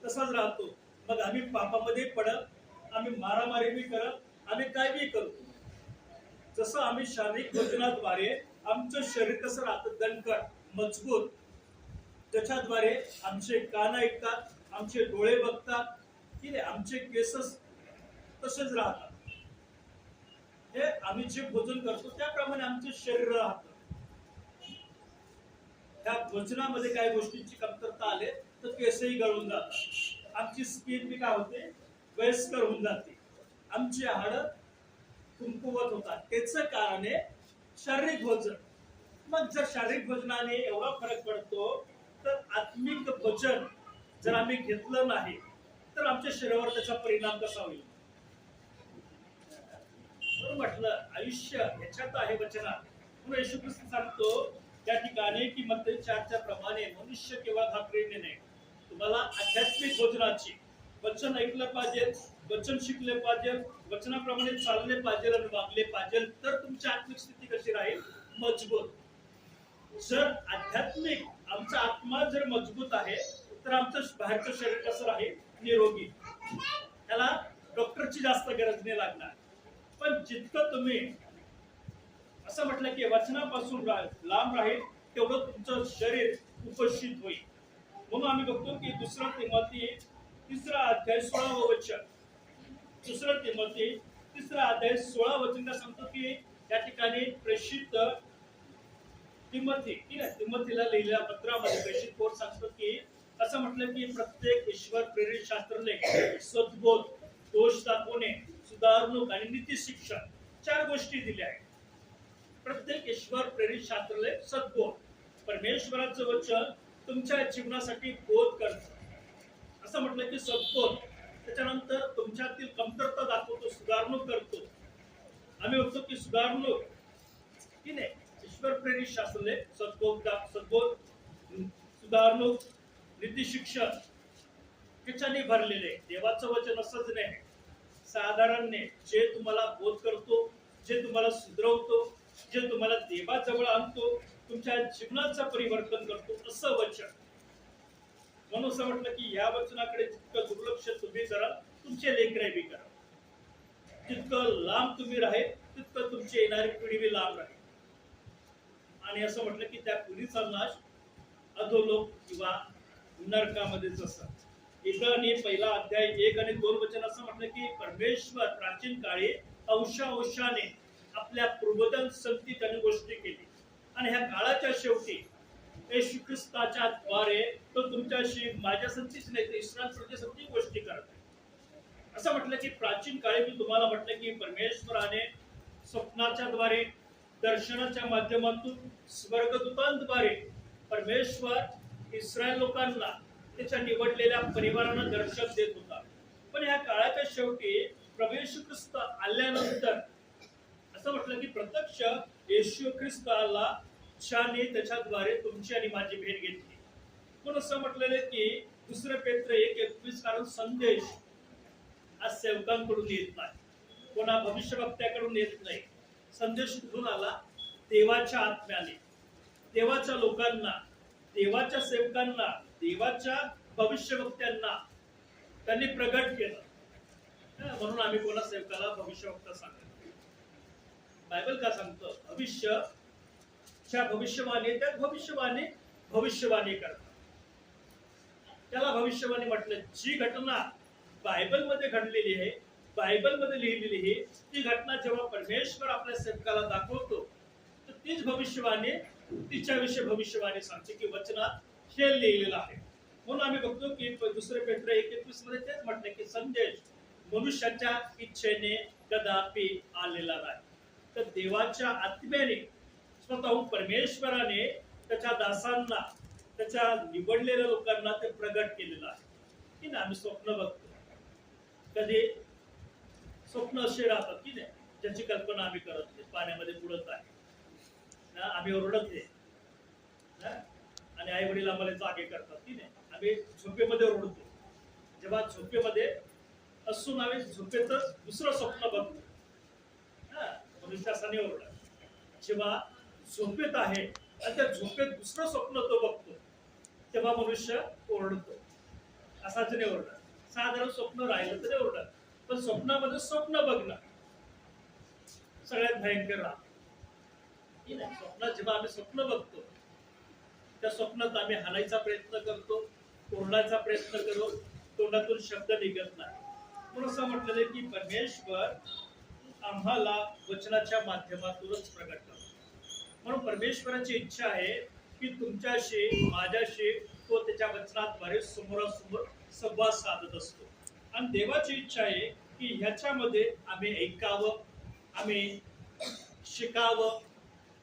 तसाच राहतो. मग आम्ही पापामध्ये पडत, आम्ही मारामारी बी करत, आम्ही काय बी करतो. जसं आम्ही शारीरिक भोजनाद्वारे आमचं शरीर कसं राहतं, दणकट, मजबूत, त्याच्याद्वारे आमचे कान ऐकतात, आमचे डोळे बघतात की नाही, आमचे केस तसेच राहतात. हे आम्ही जे भोजन करतो त्याप्रमाणे आमचे शरीर राहतं. त्या भोजनामध्ये काही गोष्टींची कमतरता आले तर केसही गळून जातात, आमची स्किन बी काय होते, वयस्कर होऊन जाते, आमची हाडं कमकुवत होतात. त्याचं कारण आहे शारीरिक भोजन. मग जर शारीरिक भोजनाने एवढा फरक पडतो तर आत्मिक भोजन जर आम्ही घेतलं नाही तर आमच्या शरीरावर त्याचा परिणाम कसा होईल. म्हटलं आयुष्य याच्यात आहे वचनात. म्हणून येशू ख्रिस्त सांगतो त्या ठिकाणी की मत्तई 4:4 प्रमाणे मनुष्य केवळ भाकरीने नाही, तुम्हाला आध्यात्मिक भोजनाची, वचन ऐकलं पाहिजे, वचन शिकले पाहिजे, वचनाप्रमाणे चालले पाहिजे आणि वागले पाहिजे, तर तुमची आत्मिक स्थिती कशी राहील? मजबूत. जर आध्यात्मिक आमचा आत्मा जर मजबूत आहे तर आमचं बाहेरचं शरीर कसं राहील? निरोगी. त्याला डॉक्टरची जास्त गरज नाही लागणार. पण जितकं तुम्ही असं म्हटलं की वचनापासून लांब राहील तेवढं तुमचं शरीर उपस्थित होईल. म्हणून आम्ही बघतो की 2 तिमोथी 3 अध्याय 16 वचन, 2 तिमोथी 3 अध्याय 16 वचन काय सांगतो की या ठिकाणी प्रेषित तिमोथी, ठीक आहे, तिमोथीला लिहिलेल्या पत्रामध्ये प्रेषित पौल सांगतो की असं म्हटलं की प्रत्येक ईश्वर प्रेरित शास्त्रलेख, सद्बोध, दोष दाखवणे, सुधारणूक आणि नीती शिक्षण 4 गोष्टी दिल्या आहेत. प्रत्येक ईश्वर प्रेरित शास्त्रलेख, सद्बोध, परमेश्वराचं वचन तुमच्या जीवनासाठी बोध करतं. असं म्हटलं की सद्बोध, त्याच्यानंतर तुमच्यातील कमतरता दाखवतो, सुधारणूक करतो. आम्ही बघतो की सुधारणूक की नाही, ईश्वर प्रेरित शास्त्रलेख, सद्बोध, सुधारणूक, नीती शिक्षण त्याच्याने भरलेले. देवाचं वचन असंच नाही साधारण नाही, जे तुम्हाला बोध करतो, जे तुम्हाला सुधरवतो, जे तुम्हाला देवाजवळ आणतो, तुमच्या जीवनाचं परिवर्तन करतो, असं वचन. म्हणून असं म्हटलं की या वचनाकडे जितकं दुर्लक्ष तुम्ही कराल तुमचे लेकरे बी करा. जितकं लांब तुम्ही राहील तितकं तुमची येणारी पिढी बी लांब राहील. आणि असं म्हटलं की त्या पिढीचा नाश अधोलोक किंवा नरकामध्येच असतात. इब्रानी 1 अध्याय 1 आणि 2 वचन असं म्हटलं की परमेश्वर प्राचीन काळी अंशाने आपल्या पूर्वजन संगती त्यांनी गोष्टी केली आणि ह्या काळाच्या शेवटी येशू ख्रिस्ताच्या द्वारे तो तुमच्याशी माझ्या संगतीच नाही तर इस्रायल प्रजेसंगती गोष्टी करत आहे. असं म्हटलं की प्राचीन काळी मी तुम्हाला म्हटलं की परमेश्वराने स्वप्नाच्या द्वारे, दर्शनाच्या माध्यमातून, स्वर्गदूतांद्वारे परमेश्वर इस्रायल लोकांना त्याच्या निवडलेल्या परिवारांना दर्शन देत होता. पण या काळाच्या शेवटी प्रभू येशू ख्रिस्त आल्यानंतर असं म्हटलं की प्रत्यक्ष येशू ख्रिस्ताला ज्याने त्याच्याद्वारे तुमची आणि माझी भेट घेतली. पण असं म्हटलेलं की 2 पेत्र 1:21, कारण संदेश आज सेवकांकडून येत नाही, कोणा भविष्यवक्त्याकडून येत नाही. संदेश कुठून आला? देवाच्या आत्म्याने, देवाच्या लोकांना, देवाच्या सेवकांना, देवाच्या भविष्यवक्त्यांना त्यांनी प्रगट केलं. म्हणून आम्ही कोणा सेवकाला भविष्यवक्ता सांगतो. बायबल का सांगतो? भविष्यच्या भविष्यवाणी, त्या भविष्यवाणी करतात. त्याला भविष्यवाणी म्हटलं. जी घटना बायबलमध्ये घडलेली आहे, बायबलमध्ये लिहिलेली आहे, ती घटना जेव्हा परमेश्वर आपल्या सेवकाला दाखवतो तर तीच भविष्यवाणी, तिच्याविषयी भविष्यवाणी सांगते की वचनात हे लिहिलेलं आहे. म्हणून आम्ही बघतो की 2 पेत्र 1:21 मध्ये तेच म्हटले की संदेश मनुष्याच्या इच्छेने कदापि आलेला नाही, तर देवाच्या आत्म्याने स्वतःहून परमेश्वराने त्याच्या दासांना, त्याच्या निवडलेल्या लोकांना ते प्रगट केलेलं आहे. की ना, आम्ही स्वप्न बघतो, कधी स्वप्न असे राहतात की नाही ज्याची कल्पना आम्ही करत नाही. पाण्यामध्ये बुडत आहे, आम्ही ओरडत आहे आणि आई वडील आम्हाला जागे करतात की नाही. आम्ही झोपेमध्ये ओरडतो. जेव्हा झोपेमध्ये असून आम्ही झोपेतच दुसरं स्वप्न बघतो, मनुष्यासाने ओरडत. जेव्हा झोपेत आहे आणि त्या झोपेत दुसरं स्वप्न तो बघतो तेव्हा मनुष्य ओरडतो. असाच नाही ओरडत. साधारण स्वप्न राहिलं तरी ओरडत, पण स्वप्नामध्ये स्वप्न बघणं सगळ्यात भयंकर राहत. स्वप्नात जेव्हा आम्ही स्वप्न बघतो त्या स्वप्नात आम्ही हाणायचा प्रयत्न करतो, ओरडायचा प्रयत्न करू, तोंडातून शब्द निघत नाही. म्हणून असं म्हटलेलं की परमेश्वर आम्हाला वचनाच्या माध्यमातूनच प्रगट करतो. म्हणून परमेश्वराची इच्छा आहे की तुमच्याशी, माझ्याशी तो त्याच्या वचनाद्वारे समोरासमोर संवाद साधत असतो. आणि देवाची इच्छा आहे की ह्याच्यामध्ये आम्ही ऐकावं, आम्ही शिकावं,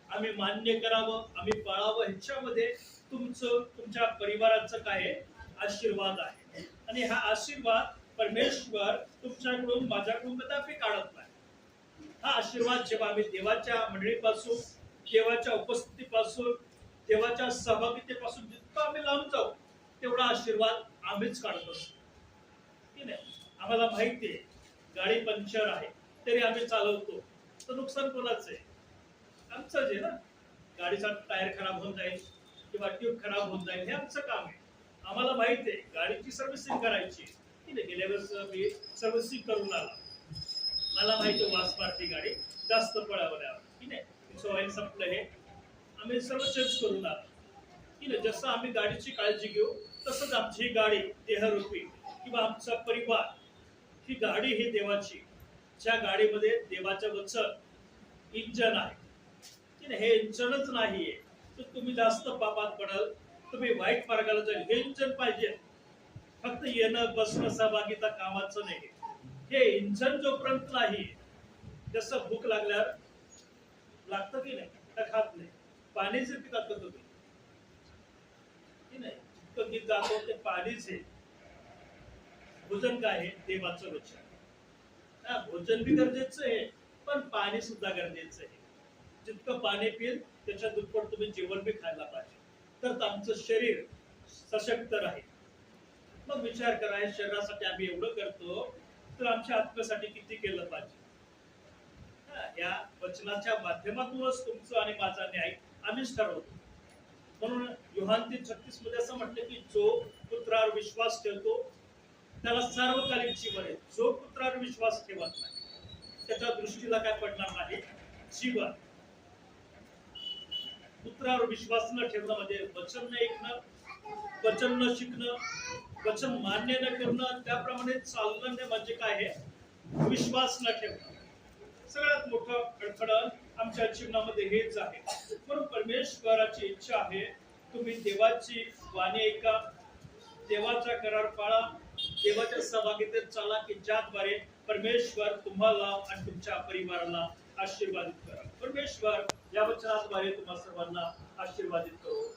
आम्ही मान्य करावं, आम्ही पाळावं. ह्याच्यामध्ये तुमच्या परिवाराचं काय आशीर्वाद आहे. आणि हा आशीर्वाद परमेश्वर तुमच्याकडून, माझ्याकडून कदापि काढत नाही. हा आशीर्वाद जेव्हा आम्ही देवाच्या मंडळीपासून, देवाच्या उपस्थितीपासून, देवाच्या सहभागितेपासून जितकं आम्ही लांब जाऊ तेवढा आशीर्वाद आम्हीच काढत असतो की नाही. आम्हाला माहिती आहे गाडी पंक्चर आहे, तरी आम्ही चालवतो, तर नुकसान कोणाचं आहे? आमचंच आहे ना. गाडीचा टायर खराब होऊन जाईल किंवा ट्यूब खराब होऊन जाईल, हे आमचं काम आहे. आम्हाला माहित आहे गाडीची सर्व्हिसिंग करायची. ठीक आहे, गेल्या वेळेस मी सर्व्हिसिंग करून आला. मला माहिती आहे वास मारती गाडी जास्त पळावल्यावर. ठीक आहे, तिचं ऑइल संपलं, हे आम्ही सर्व चेंज करून आलो. ठीक आहे, जसं आम्ही गाडीची काळजी घेऊ तसंच आमची ही गाडी देहरूपी किंवा आमचा परिवार, ही गाडी ही देवाची, ज्या गाडीमध्ये देवाचं वचन इंजन आहे. ठीक आहे, हे इंजनच नाहीये तर तुम्ही जास्त पापात पडाल, तुम्ही वाईट मार्गाला जाईल. हे इंजन पाहिजे. फक्त येणं बसणं सहभागिता कामाचं नाही. हे इंजन जोपर्यंत नाही, जसं भूक लागल्यावर लागतं की नाही, तर खात नाही. पाणी जर पितात का तुम्ही? की नाही, जितकं गीत जातो ते पाणीच आहे. भोजन काय आहे? देवाचं वचन. हा, भोजन बी गरजेचं आहे, पण पाणी सुद्धा गरजेचं आहे. जितकं पाणी पिल त्याच्या दुप्पट तुम्ही जेवण बी खायला पाहिजे, तर आमचं शरीर सशक्त राहील. मग विचार करा, या शरीरासाठी आम्ही एवढं करतो, तर आमच्या आत्म्यासाठी किती केलं पाहिजे. या वचनाच्या माध्यमातूनच तुमचं आणि माझा न्याय आम्हीच ठरवतो. म्हणून योहान 3:36 मध्ये असं म्हटलं की जो पुत्रावर विश्वास ठेवतो त्याला सार्वकालिक जीवन आहे. जो पुत्रावर विश्वास ठेवत नाही त्याच्या दृष्टीला काय पडणार नाही? जीवन. पुत्रावर विश्वास न ठेवणं म्हणजे वचन न ऐकणं, वचन न शिकणं, वचन मान्य न करणं, त्याप्रमाणे चालणं म्हणजे काय आहे? विश्वास न ठेवणं. सगळ्यात मोठं खडखडण आमच्या जीवनामध्ये हेच आहे. म्हणून परमेश्वराची इच्छा आहे तुम्ही देवाची वाणी ऐका, देवाचा करार पाळा, देवाच्या सहभागितेत चाला, की ज्याद्वारे परमेश्वर तुम्हाला आणि तुमच्या परिवाराला आशीर्वादित करा. परमेश्वर या वचनाद्वारे तुम्हा सर्वांना आशीर्वादित करो.